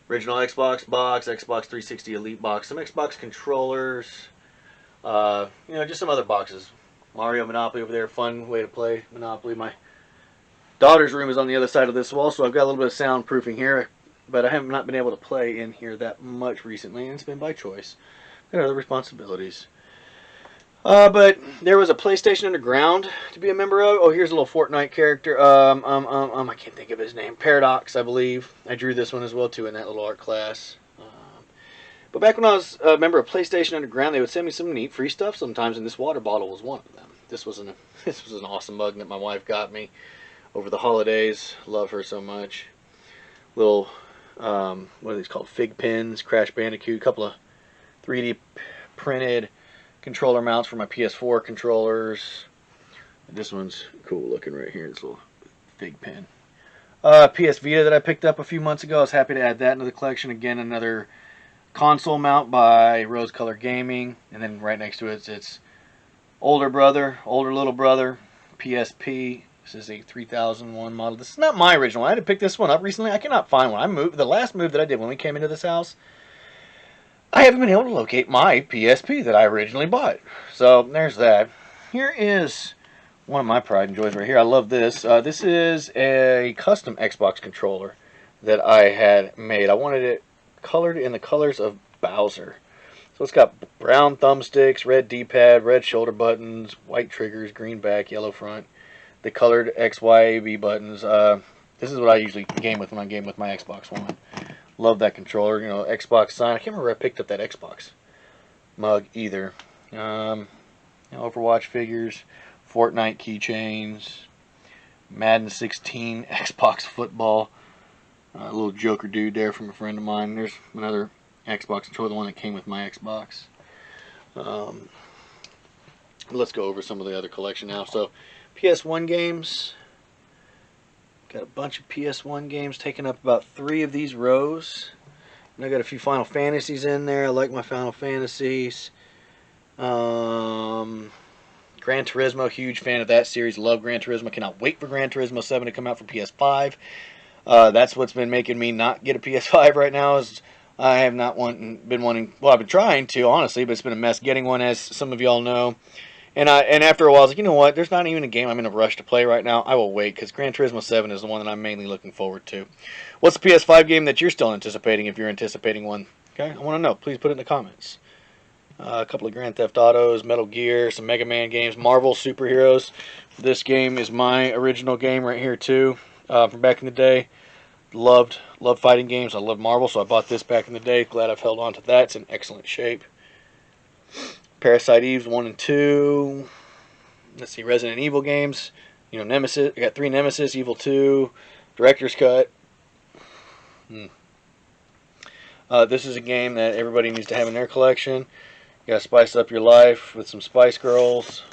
Original Xbox box, Xbox 360 Elite box, some Xbox controllers, just some other boxes. Mario Monopoly over there, fun way to play Monopoly. My daughter's room is on the other side of this wall, so I've got a little bit of soundproofing here, but I have not been able to play in here that much recently, and it's been by choice. Got other responsibilities. But there was a PlayStation Underground to be a member of. Oh, here's a little Fortnite character. I can't think of his name. Paradox, I believe. I drew this one as well too in that little art class. But back when I was a member of PlayStation Underground, they would send me some neat free stuff sometimes, and this water bottle was one of them. This was an awesome mug that my wife got me over the holidays. Love her so much. Little what are these called? Fig pins, Crash Bandicoot, a couple of 3D printed controller mounts for my PS4 controllers. This one's cool looking right here. This little fig pin. PS Vita that I picked up a few months ago. I was happy to add that into the collection. Again, another console mount by Rose Color Gaming. And then right next to it, it's older little brother, PSP. This is a 3001 model. This is not my original. I had to pick this one up recently. I cannot find one. The last move that I did when we came into this house, I haven't been able to locate my PSP that I originally bought. So there's that. Here is one of my pride and joys right here. I love this. This is a custom Xbox controller that I had made. I wanted it colored in the colors of Bowser. So it's got brown thumbsticks, red D-pad, red shoulder buttons, white triggers, green back, yellow front. The colored X, Y, A, B buttons. This is what I usually game with when I game with my Xbox One. Love that controller. Xbox sign. I can't remember where I picked up that Xbox mug either. Overwatch figures, Fortnite keychains, Madden 16, Xbox football. A little Joker dude there from a friend of mine. There's another Xbox controller, the one that came with my Xbox. Let's go over some of the other collection now. So, PS1 games. Got a bunch of PS1 games taking up about 3 of these rows. And I got a few Final Fantasies in there. I like my Final Fantasies. Gran Turismo, huge fan of that series. Love Gran Turismo. Cannot wait for Gran Turismo 7 to come out for PS5. That's what's been making me not get a PS5 right now. Is I have not been wanting. Well, I've been trying to, honestly, but it's been a mess getting one, as some of y'all know. And after a while, I was like, you know what? There's not even a game I'm in a rush to play right now. I will wait, because Gran Turismo 7 is the one that I'm mainly looking forward to. What's the PS5 game that you're still anticipating, if you're anticipating one? Okay, I want to know. Please put it in the comments. A couple of Grand Theft Autos, Metal Gear, some Mega Man games, Marvel Superheroes. This game is my original game right here, too, from back in the day. Loved fighting games. I love Marvel, so I bought this back in the day. Glad I've held on to that. It's in excellent shape. Parasite Eve's 1 and 2. Let's see, Resident Evil games. Nemesis. I got 3 Nemesis, Evil 2, Director's Cut. This is a game that everybody needs to have in their collection. You gotta spice up your life with some Spice Girls.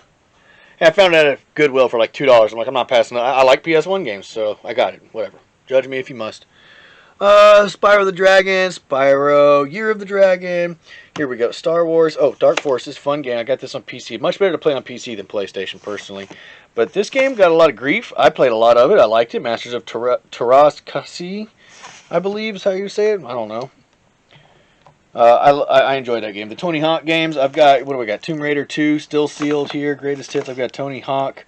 And I found it at Goodwill for like $2. I'm like, I'm not passing it. I like PS1 games, so I got it. Whatever. Judge me if you must. Spyro the Dragon, Spyro, Year of the Dragon. Here we go. Star Wars. Oh, Dark Forces, fun game. I got this on PC. Much better to play on PC than PlayStation, personally. But this game got a lot of grief. I played a lot of it. I liked it. Masters of Taras Kasi, I believe is how you say it. I don't know. I enjoyed that game. The Tony Hawk games, I've got, what do we got? Tomb Raider 2, still sealed here. Greatest hits, I've got Tony Hawk.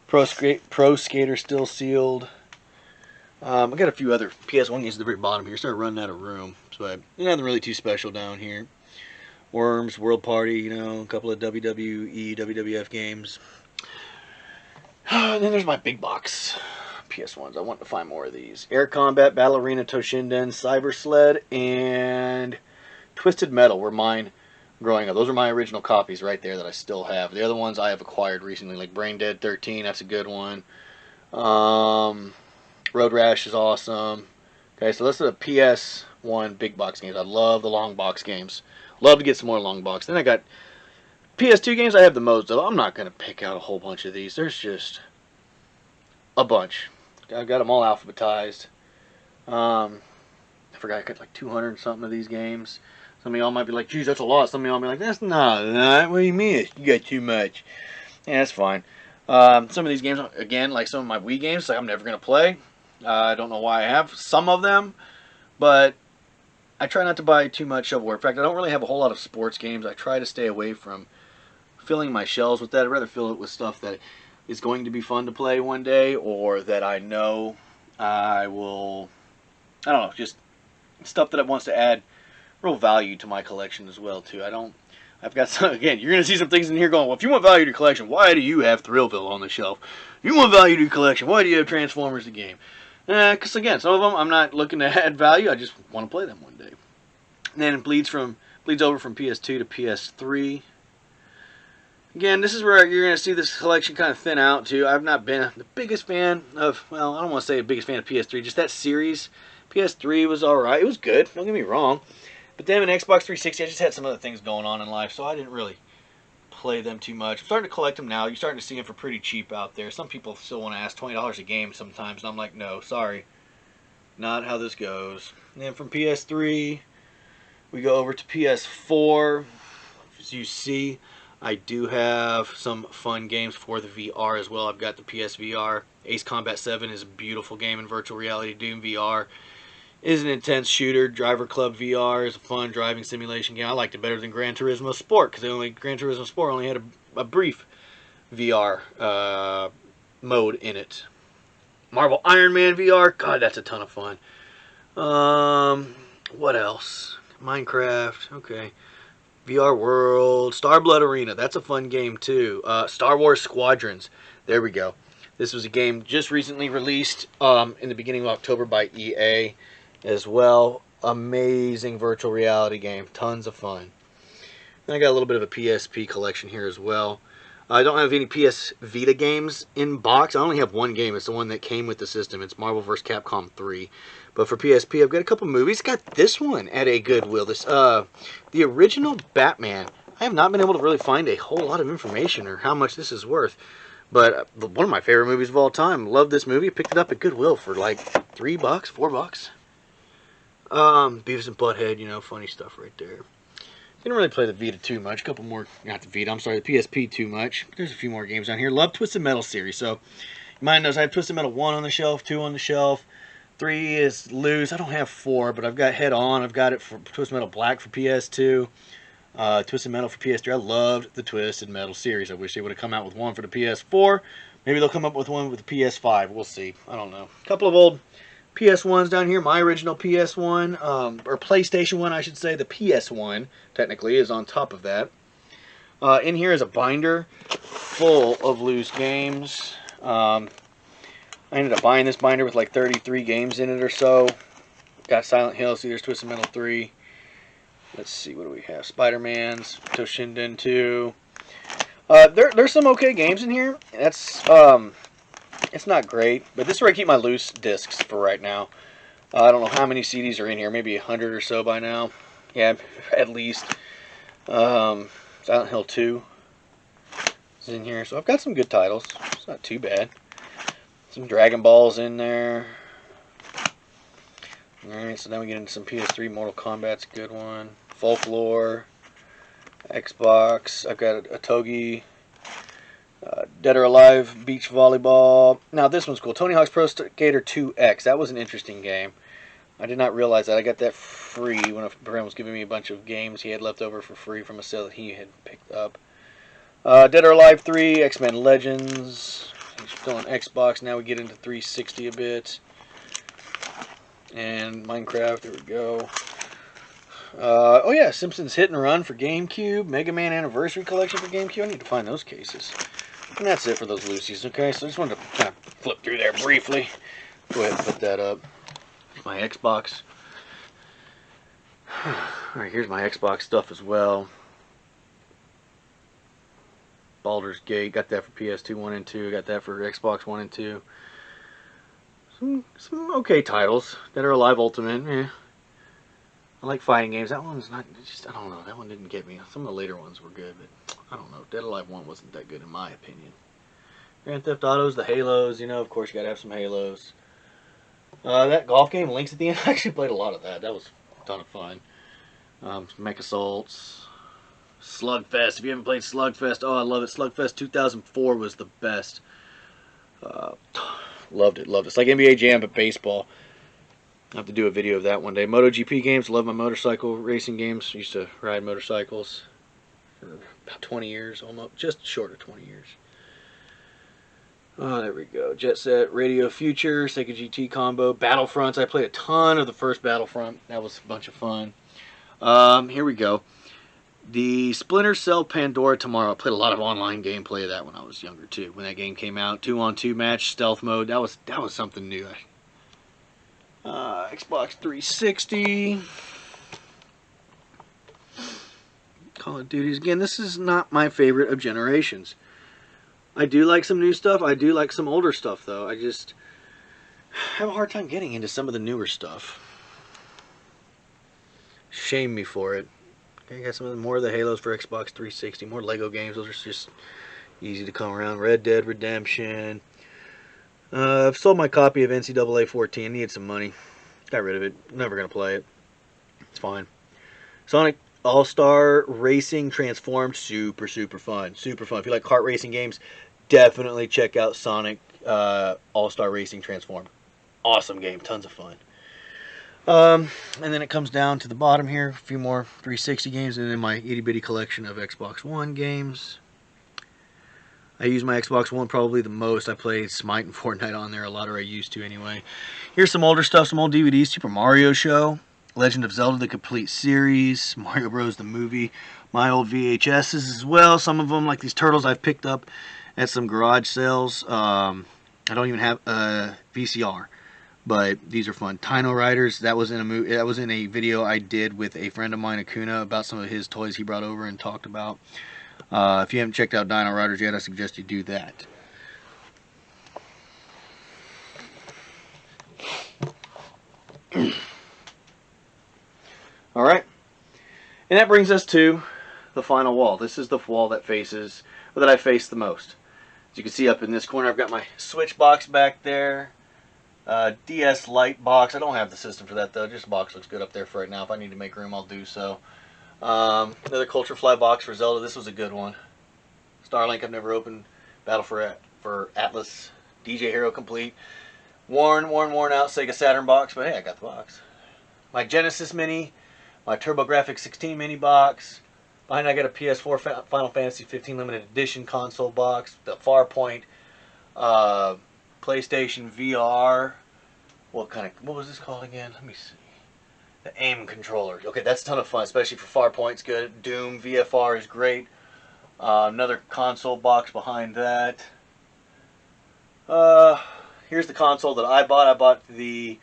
Pro Skater, still sealed. I got a few other PS1 games at the very bottom here. Started running out of room, so nothing really too special down here. Worms, World Party, a couple of WWE, WWF games. And then there's my big box PS1s. I want to find more of these. Air Combat, Battle Arena, Toshinden, Cyber Sled, and Twisted Metal were mine growing up. Those are my original copies right there that I still have. The other ones I have acquired recently, like Brain Dead 13, that's a good one. Road Rash is awesome. Okay, so this is a PS1 big box games. I love the long box games. Love to get some more long box. Then I got PS2 games. I have the most of. I'm not going to pick out a whole bunch of these. There's just a bunch. I've got them all alphabetized. I forgot I got like 200 and something of these games. Some of y'all might be like, geez, that's a lot. Some of y'all might be like, that's not a lot. What do you mean? You got too much. Yeah, that's fine. Some of these games, again, like some of my Wii games, like I'm never going to play. I don't know why I have some of them, but I try not to buy too much shovelware. In fact, I don't really have a whole lot of sports games. I try to stay away from filling my shelves with that. I'd rather fill it with stuff that is going to be fun to play one day, or that I know I will, I don't know, just stuff that wants to add real value to my collection as well, too. I've got some, again, you're going to see some things in here going, well, if you want value to your collection, why do you have Thrillville on the shelf? If you want value to your collection, why do you have Transformers the game? Because, again, some of them I'm not looking to add value, I just want to play them one day. And then it bleeds over from PS2 to PS3. Again, this is where you're going to see this collection kind of thin out, too. I've not been the biggest fan of, well, I don't want to say the biggest fan of PS3, just that series. PS3 was alright. It was good, don't get me wrong. But then in Xbox 360, I just had some other things going on in life, so I didn't really play them too much. I'm starting to collect them now. You're starting to see them for pretty cheap out there. Some people still want to ask $20 a game sometimes, and I'm like, no, sorry. Not how this goes. And then from PS3, we go over to PS4. As you see, I do have some fun games for the VR as well. I've got the PSVR. Ace Combat 7 is a beautiful game in virtual reality. Doom VR is an intense shooter. Driver Club VR is a fun driving simulation game. I liked it better than Gran Turismo Sport because Gran Turismo Sport only had a brief VR mode in it. Marvel Iron Man VR, God, that's a ton of fun. What else? Minecraft, okay. VR World, Starblood Arena, that's a fun game too. Star Wars Squadrons, there we go. This was a game just recently released in the beginning of October by EA as well. Amazing virtual reality game, tons of fun. Then I got a little bit of a PSP collection here as well. I don't have any PS Vita games in box. I only have one game. It's the one that came with the system. It's Marvel vs. Capcom 3. But for PSP, I've got a couple movies. Got this one at a Goodwill. The original Batman. I have not been able to really find a whole lot of information or how much this is worth. But one of my favorite movies of all time. Love this movie. Picked it up at Goodwill for like $3, $4. Beavis and Butthead, you know, funny stuff right there. Didn't really play the Vita too much. A couple more, not the Vita, I'm sorry, the PSP too much. There's a few more games on here. Love Twisted Metal series. So, you might notice I have Twisted Metal 1 on the shelf, 2 on the shelf. 3 is loose. I don't have 4, but I've got Head On. I've got it for Twisted Metal Black for PS2. Twisted Metal for PS3. I loved the Twisted Metal series. I wish they would have come out with one for the PS4. Maybe they'll come up with one with the PS5. We'll see. I don't know. A couple of old PS1s down here. My original PS1, or PlayStation 1, I should say. The PS1, technically, is on top of that. In here is a binder full of loose games. I ended up buying this binder with like 33 games in it or so. Got Silent Hill. See, there's Twisted Metal 3. Let's see, what do we have? Spider-Man's, Toshinden 2. There's some okay games in here. That's it's not great, but this is where I keep my loose discs for right now. I don't know how many CDs are in here, maybe 100 or so by now. Yeah, at least. Silent Hill 2 is in here, so I've got some good titles. It's not too bad. Some Dragon Balls in there. Alright, so now we get into some PS3. Mortal Kombat's a good one. Folklore. Xbox. I've got a Togi. Dead or Alive Beach Volleyball. Now this one's cool. Tony Hawk's Pro Skater 2X. That was an interesting game. I did not realize that. I got that free when a friend was giving me a bunch of games he had left over for free from a sale that he had picked up. Dead or Alive 3. X-Men Legends. Still on Xbox. Now we get into 360 a bit. And Minecraft. There we go. Oh yeah, Simpsons Hit and Run for GameCube. Mega Man Anniversary Collection for GameCube. I need to find those cases. And that's it for those loosies, okay? So I just wanted to kind of flip through there briefly. Go ahead and put that up. My Xbox. Alright, here's my Xbox stuff as well. Baldur's Gate. Got that for PS2 1 and 2. Got that for Xbox 1 and 2. some okay titles. Dead or Alive Ultimate. I like fighting games. That one's not just, I don't know. That one didn't get me. Some of the later ones were good, but I don't know. Dead or Alive 1 wasn't that good in my opinion. Grand Theft Autos, the Halos. Of course you gotta have some Halos. That golf game, Links at the End. I actually played a lot of that. That was a ton of fun. Mech Assaults. Slugfest. If you haven't played Slugfest, oh, I love it. Slugfest 2004 was the best. Loved it. It's like NBA Jam, but baseball. I'll have to do a video of that one day. MotoGP games. Love my motorcycle racing games. Used to ride motorcycles for about 20 years, almost. Just short of 20 years. Oh, there we go. Jet Set, Radio Future, Sega GT Combo, Battlefronts. I played a ton of the first Battlefront. That was a bunch of fun. Here we go. The Splinter Cell Pandora Tomorrow. I played a lot of online gameplay of that when I was younger too. When that game came out, 2-on-2 match, stealth mode. That was something new. Xbox 360. Call of Duties. Again, this is not my favorite of generations. I do like some new stuff. I do like some older stuff, though. I just have a hard time getting into some of the newer stuff. Shame me for it. Okay, got some of the more of the Halos for Xbox 360. More Lego games. Those are just easy to come around. Red Dead Redemption. I've sold my copy of NCAA 14. Needed some money. Got rid of it. Never going to play it. It's fine. Sonic All-Star Racing Transformed, super fun. Super fun. If you like kart racing games, definitely check out Sonic All-Star Racing Transformed. Awesome game. Tons of fun. And then it comes down to the bottom here. A few more 360 games, and then my itty-bitty collection of Xbox One games. I use my Xbox One probably the most. I played Smite and Fortnite on there a lot, or I used to anyway. Here's some older stuff, some old DVDs. Super Mario Show. Legend of Zelda, the complete series, Mario Bros. The movie, my old VHSs as well. Some of them, like these Turtles, I've picked up at some garage sales. I don't even have a VCR, but these are fun. Dino Riders, that was in a movie. That was in a video I did with a friend of mine, Acuna, about some of his toys he brought over and talked about. If you haven't checked out Dino Riders yet, I suggest you do that. Alright, and that brings us to the final wall. This is the wall that I face the most. As you can see up in this corner, I've got my Switch box back there. DS Lite box. I don't have the system for that though, just the box looks good up there for right now. If I need to make room, I'll do so. Another Culture Fly box for Zelda. This was a good one. Starlink I've never opened. Battle for Atlas. DJ Hero Complete. Worn out Sega Saturn box, but hey, I got the box. My Genesis Mini. My TurboGrafx 16 mini box. Behind I got a PS4 Final Fantasy 15 limited edition console box. The Farpoint PlayStation VR. What was this called again? Let me see. The AIM controller. Okay, that's a ton of fun, especially for Farpoint's good. Doom VFR is great. Another console box behind that. Here's the console that I bought. I bought the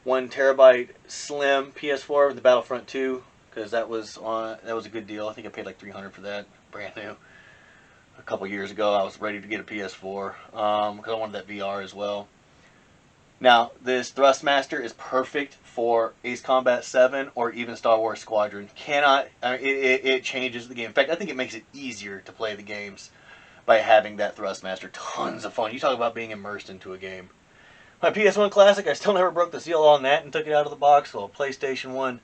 1 terabyte slim PS4 with the Battlefront 2 because that was a good deal. I think I paid like $300 for that, brand new. A couple years ago, I was ready to get a PS4 because I wanted that VR as well. Now, this Thrustmaster is perfect for Ace Combat 7 or even Star Wars Squadron. It changes the game. In fact, I think it makes it easier to play the games by having that Thrustmaster. Tons of fun. You talk about being immersed into a game. My PS1 Classic, I still never broke the seal on that and took it out of the box. So, PlayStation 1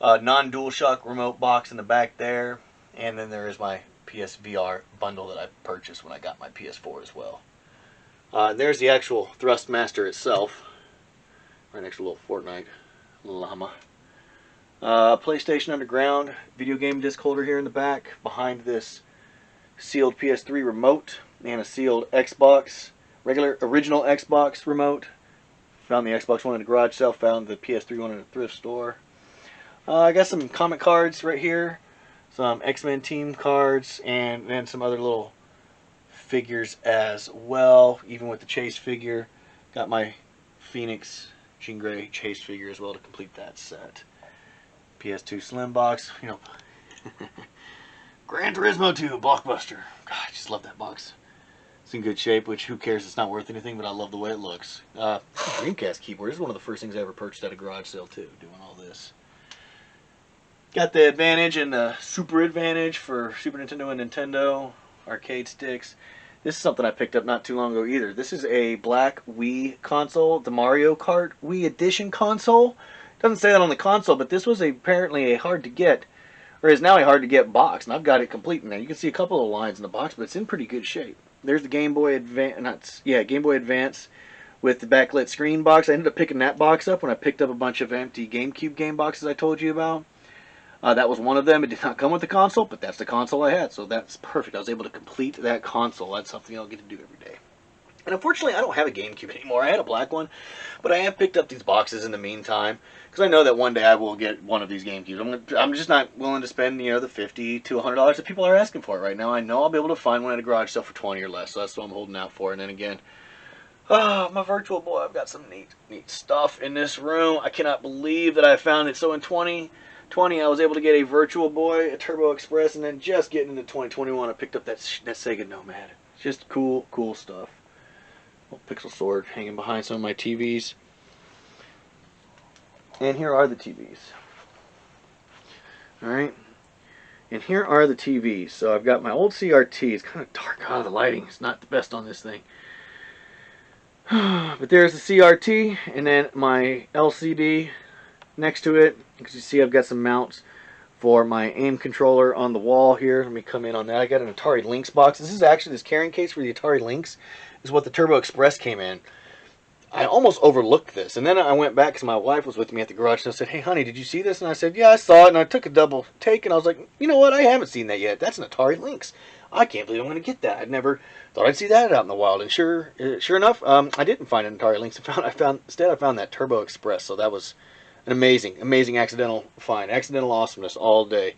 non-DualShock remote box in the back there. And then there is my PSVR bundle that I purchased when I got my PS4 as well. There's the actual Thrustmaster itself. Right next to a little Fortnite llama. PlayStation Underground video game disc holder here in the back. Behind this sealed PS3 remote and a sealed Xbox. Original Xbox remote. Found the Xbox One in the garage sale. Found the PS3 one in a thrift store. I got some comic cards right here. Some X-Men team cards. And then some other little figures as well. Even with the Chase figure. Got my Phoenix Jean Grey Chase figure as well to complete that set. PS2 Slim box. Gran Turismo 2 Blockbuster. God, I just love that box. It's in good shape, which who cares? It's not worth anything, but I love the way it looks. Dreamcast keyboard. This is one of the first things I ever purchased at a garage sale too, doing all this. Got the Advantage and the Super Advantage for Super Nintendo and Nintendo arcade sticks. This is something I picked up not too long ago either. This is a black Wii console, the Mario Kart Wii Edition console. Doesn't say that on the console, but this was apparently a hard to get, or is now a hard to get box, and I've got it complete in there. You can see a couple of lines in the box, but it's in pretty good shape. There's the Game Boy Advance, Game Boy Advance with the backlit screen box. I ended up picking that box up when I picked up a bunch of empty GameCube game boxes I told you about. That was one of them. It did not come with the console, but that's the console I had, so that's perfect. I was able to complete that console. That's something I'll get to do every day. And unfortunately, I don't have a GameCube anymore. I had a black one, but I have picked up these boxes in the meantime because I know that one day I will get one of these GameCubes. I'm just not willing to spend, the $50 to $100 that people are asking for it right now. I know I'll be able to find one at a garage sale for 20 or less, so that's what I'm holding out for. And then again, my Virtual Boy, I've got some neat stuff in this room. I cannot believe that I found it. So in 2020, I was able to get a Virtual Boy, a Turbo Express, and then just getting into 2021, I picked up that Sega Nomad. Just cool stuff. Pixel Sword hanging behind some of my TVs. And here are the TVs. Alright. And here are the TVs. So I've got my old CRT. It's kind of dark. The lighting is not the best on this thing. But there's the CRT. And then my LCD next to it. As you see, I've got some mounts for my aim controller on the wall here. Let me come in on that. I got an Atari Lynx box. This is actually this carrying case for the Atari Lynx. Is what the Turbo Express came in. I almost overlooked this, and then I went back because my wife was with me at the garage, and I said, "Hey, honey, did you see this?" And I said, "Yeah, I saw it." And I took a double take, and I was like, "You know what? I haven't seen that yet. That's an Atari Lynx. I can't believe I'm going to get that. I never thought I'd see that out in the wild." And sure enough, I didn't find an Atari Lynx. Instead, I found that Turbo Express. So that was an amazing accidental find, accidental awesomeness all day.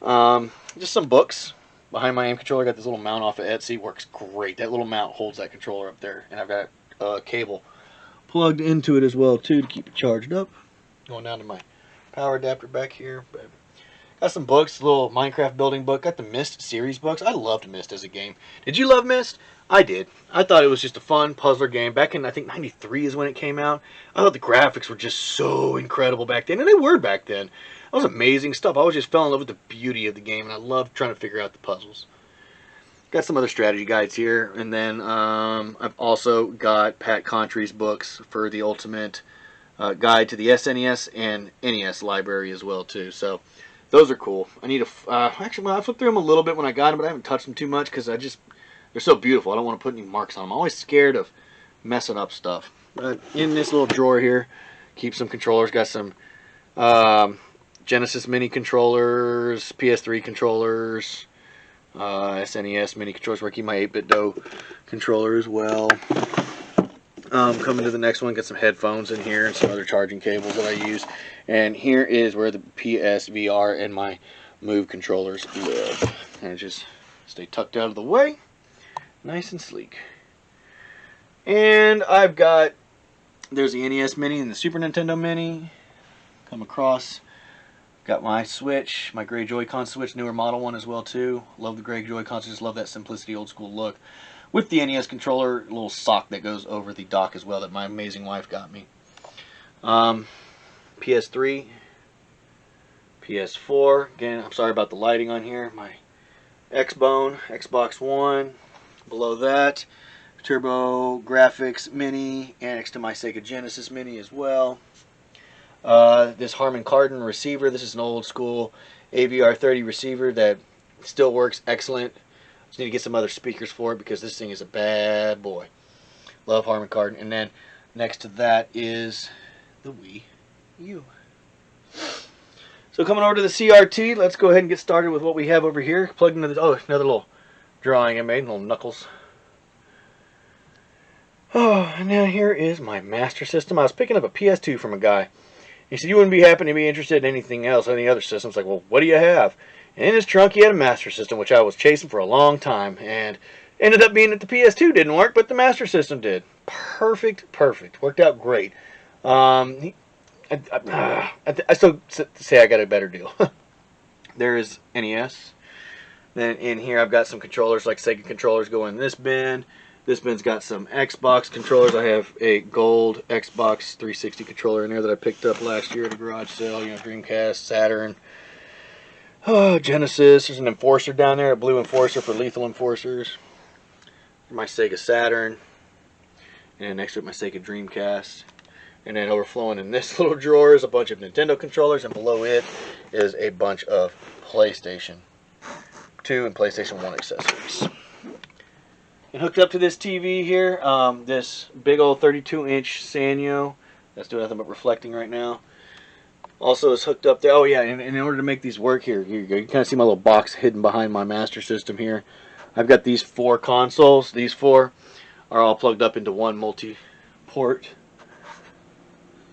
Just some books. Behind my aim controller, I got this little mount off of Etsy. Works great. That little mount holds that controller up there. And I've got a cable plugged into it as well, too, to keep it charged up. Going down to my power adapter back here. But got some books, a little Minecraft building book. Got the Myst series books. I loved Myst as a game. Did you love Myst? I did. I thought it was just a fun puzzler game. Back in, I think, 93 is when it came out. I thought the graphics were just so incredible back then. And they were back then. That was amazing stuff. I was just fell in love with the beauty of the game, and I loved trying to figure out the puzzles. Got some other strategy guides here, and then I've also got Pat Contry's books for the ultimate guide to the SNES and NES library as well, too. So those are cool. I need to actually, I flipped through them a little bit when I got them, but I haven't touched them too much because they're so beautiful. I don't want to put any marks on them. I'm always scared of messing up stuff. But in this little drawer here, keep some controllers. Got some Genesis mini controllers, PS3 controllers, SNES mini controllers, where I keep my 8BitDo controller as well. Coming to the next one, got some headphones in here and some other charging cables that I use. And here is where the PSVR and my Move controllers live. And just stay tucked out of the way. Nice and sleek. And I've got, there's the NES Mini and the Super Nintendo Mini. Come across. Got my Switch, my gray Joy-Con Switch, newer model one as well too. Love the gray Joy-Cons, just love that simplicity, old school look. With the NES controller, a little sock that goes over the dock as well that my amazing wife got me. PS3, PS4, again, I'm sorry about the lighting on here. My Xbone, Xbox One, below that, Turbo Graphics Mini, annexed to my Sega Genesis Mini as well. This Harman Kardon receiver. This is an old school AVR30 receiver that still works excellent. Just need to get some other speakers for it because this thing is a bad boy. Love Harman Kardon. And then next to that is the Wii U. So coming over to the CRT, let's go ahead and get started with what we have over here. Plugged into the, oh, another little drawing I made, little knuckles. Oh, and now here is my Master System. I was picking up a PS2 from a guy. He said, you wouldn't be happen to be interested in anything else, any other systems. Like, well, what do you have? And in his trunk, he had a Master System, which I was chasing for a long time. And ended up being that the PS2 didn't work, but the Master System did. Perfect. Worked out great. I still say I got a better deal. There is NES. Then in here I've got some controllers, like Sega controllers, go in this bin. This bin's got some Xbox controllers. I have a gold Xbox 360 controller in there that I picked up last year at a garage sale. You know, Dreamcast, Saturn, Genesis. There's an Enforcer down there, a blue Enforcer for Lethal Enforcers. My Sega Saturn. And next to it, my Sega Dreamcast. And then overflowing in this little drawer is a bunch of Nintendo controllers, and below it is a bunch of PlayStation 2 and PlayStation 1 accessories. And hooked up to this TV here, this big old 32-inch Sanyo that's doing nothing but reflecting right now. Also is hooked up there. Oh yeah, and in order to make these work here you go. You kind of see my little box hidden behind my Master System here. I've got these 4 consoles. These 4 are all plugged up into one multi-port.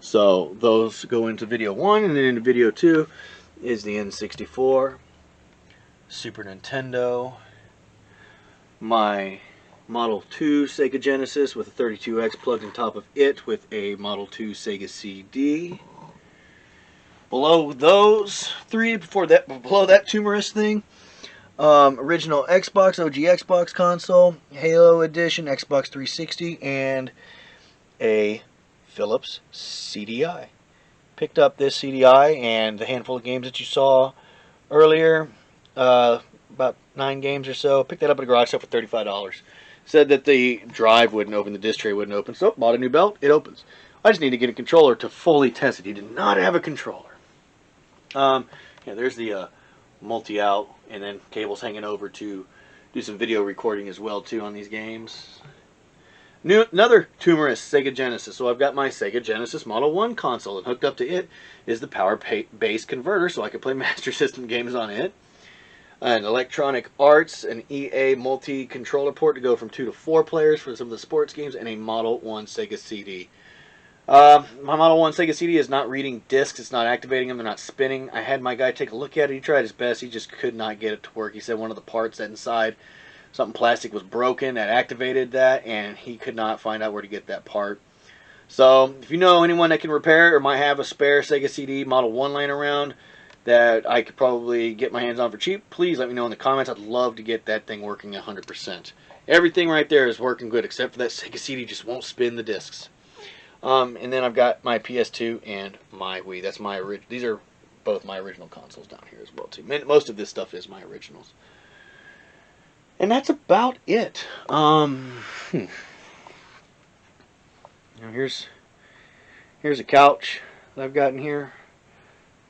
So those go into video 1, and then into video 2 is the N64, Super Nintendo, my Model 2 Sega Genesis with a 32X plugged on top of it with a Model 2 Sega CD. Below those 3, below that tumorous thing, original Xbox, OG Xbox console, Halo Edition, Xbox 360, and a Philips CDI. Picked up this CDI and the handful of games that you saw earlier, about 9 games or so. Picked that up at a garage sale for $35. Said that the drive wouldn't open, the disc tray wouldn't open, so bought a new belt. It opens. I just need to get a controller to fully test it. He did not have a controller. Yeah, there's the multi-out, and then cables hanging over to do some video recording as well too on these games. Another tumorous Sega Genesis. So I've got my Sega Genesis Model 1 console, and hooked up to it is the power base converter, so I can play Master System games on it. An Electronic Arts, an EA multi-controller port to go from 2 to 4 players for some of the sports games, and a Model 1 Sega CD. My Model 1 Sega CD is not reading discs. It's not activating them. They're not spinning. I had my guy take a look at it. He tried his best. He just could not get it to work. He said one of the parts that inside, something plastic was broken that activated that, and he could not find out where to get that part. So if you know anyone that can repair or might have a spare Sega CD Model 1 laying around that I could probably get my hands on for cheap, please let me know in the comments. I'd love to get that thing working 100%. Everything right there is working good except for that Sega CD just won't spin the discs. And then I've got my PS2 and my Wii. That's my these are both my original consoles down here as well too. Most of this stuff is my originals. And that's about it. Now here's a couch that I've got in here.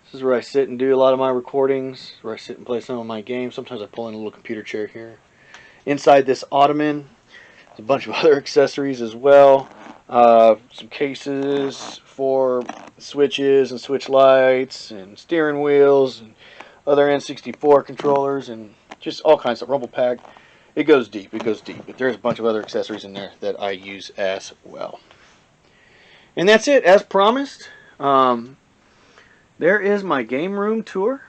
This is where I sit and do a lot of my recordings, where I sit and play some of my games. Sometimes I pull in a little computer chair here. Inside this ottoman, there's a bunch of other accessories as well. Some cases for switches and switch lights and steering wheels and other N64 controllers and just all kinds of rumble pack. It goes deep. It goes deep. But there's a bunch of other accessories in there that I use as well. And that's it. As promised, there is my game room tour.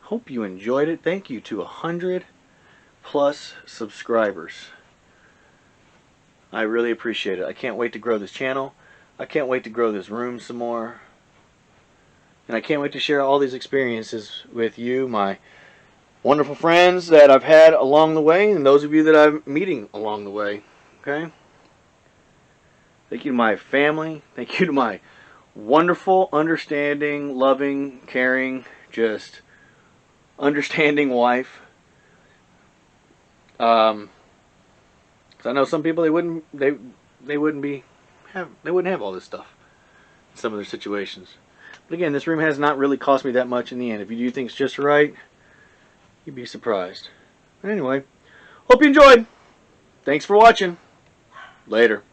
Hope you enjoyed it. Thank you to 100+ subscribers. I really appreciate it. I can't wait to grow this channel. I can't wait to grow this room some more. And I can't wait to share all these experiences with you, my wonderful friends that I've had along the way, and those of you that I'm meeting along the way. Okay? Thank you to my family. Thank you to my wonderful, understanding, loving, caring, just understanding wife. Cause I know some people they wouldn't have all this stuff in some of their situations. But again, this room has not really cost me that much in the end. If you do things just right, you'd be surprised. But anyway, hope you enjoyed. Thanks for watching. Later.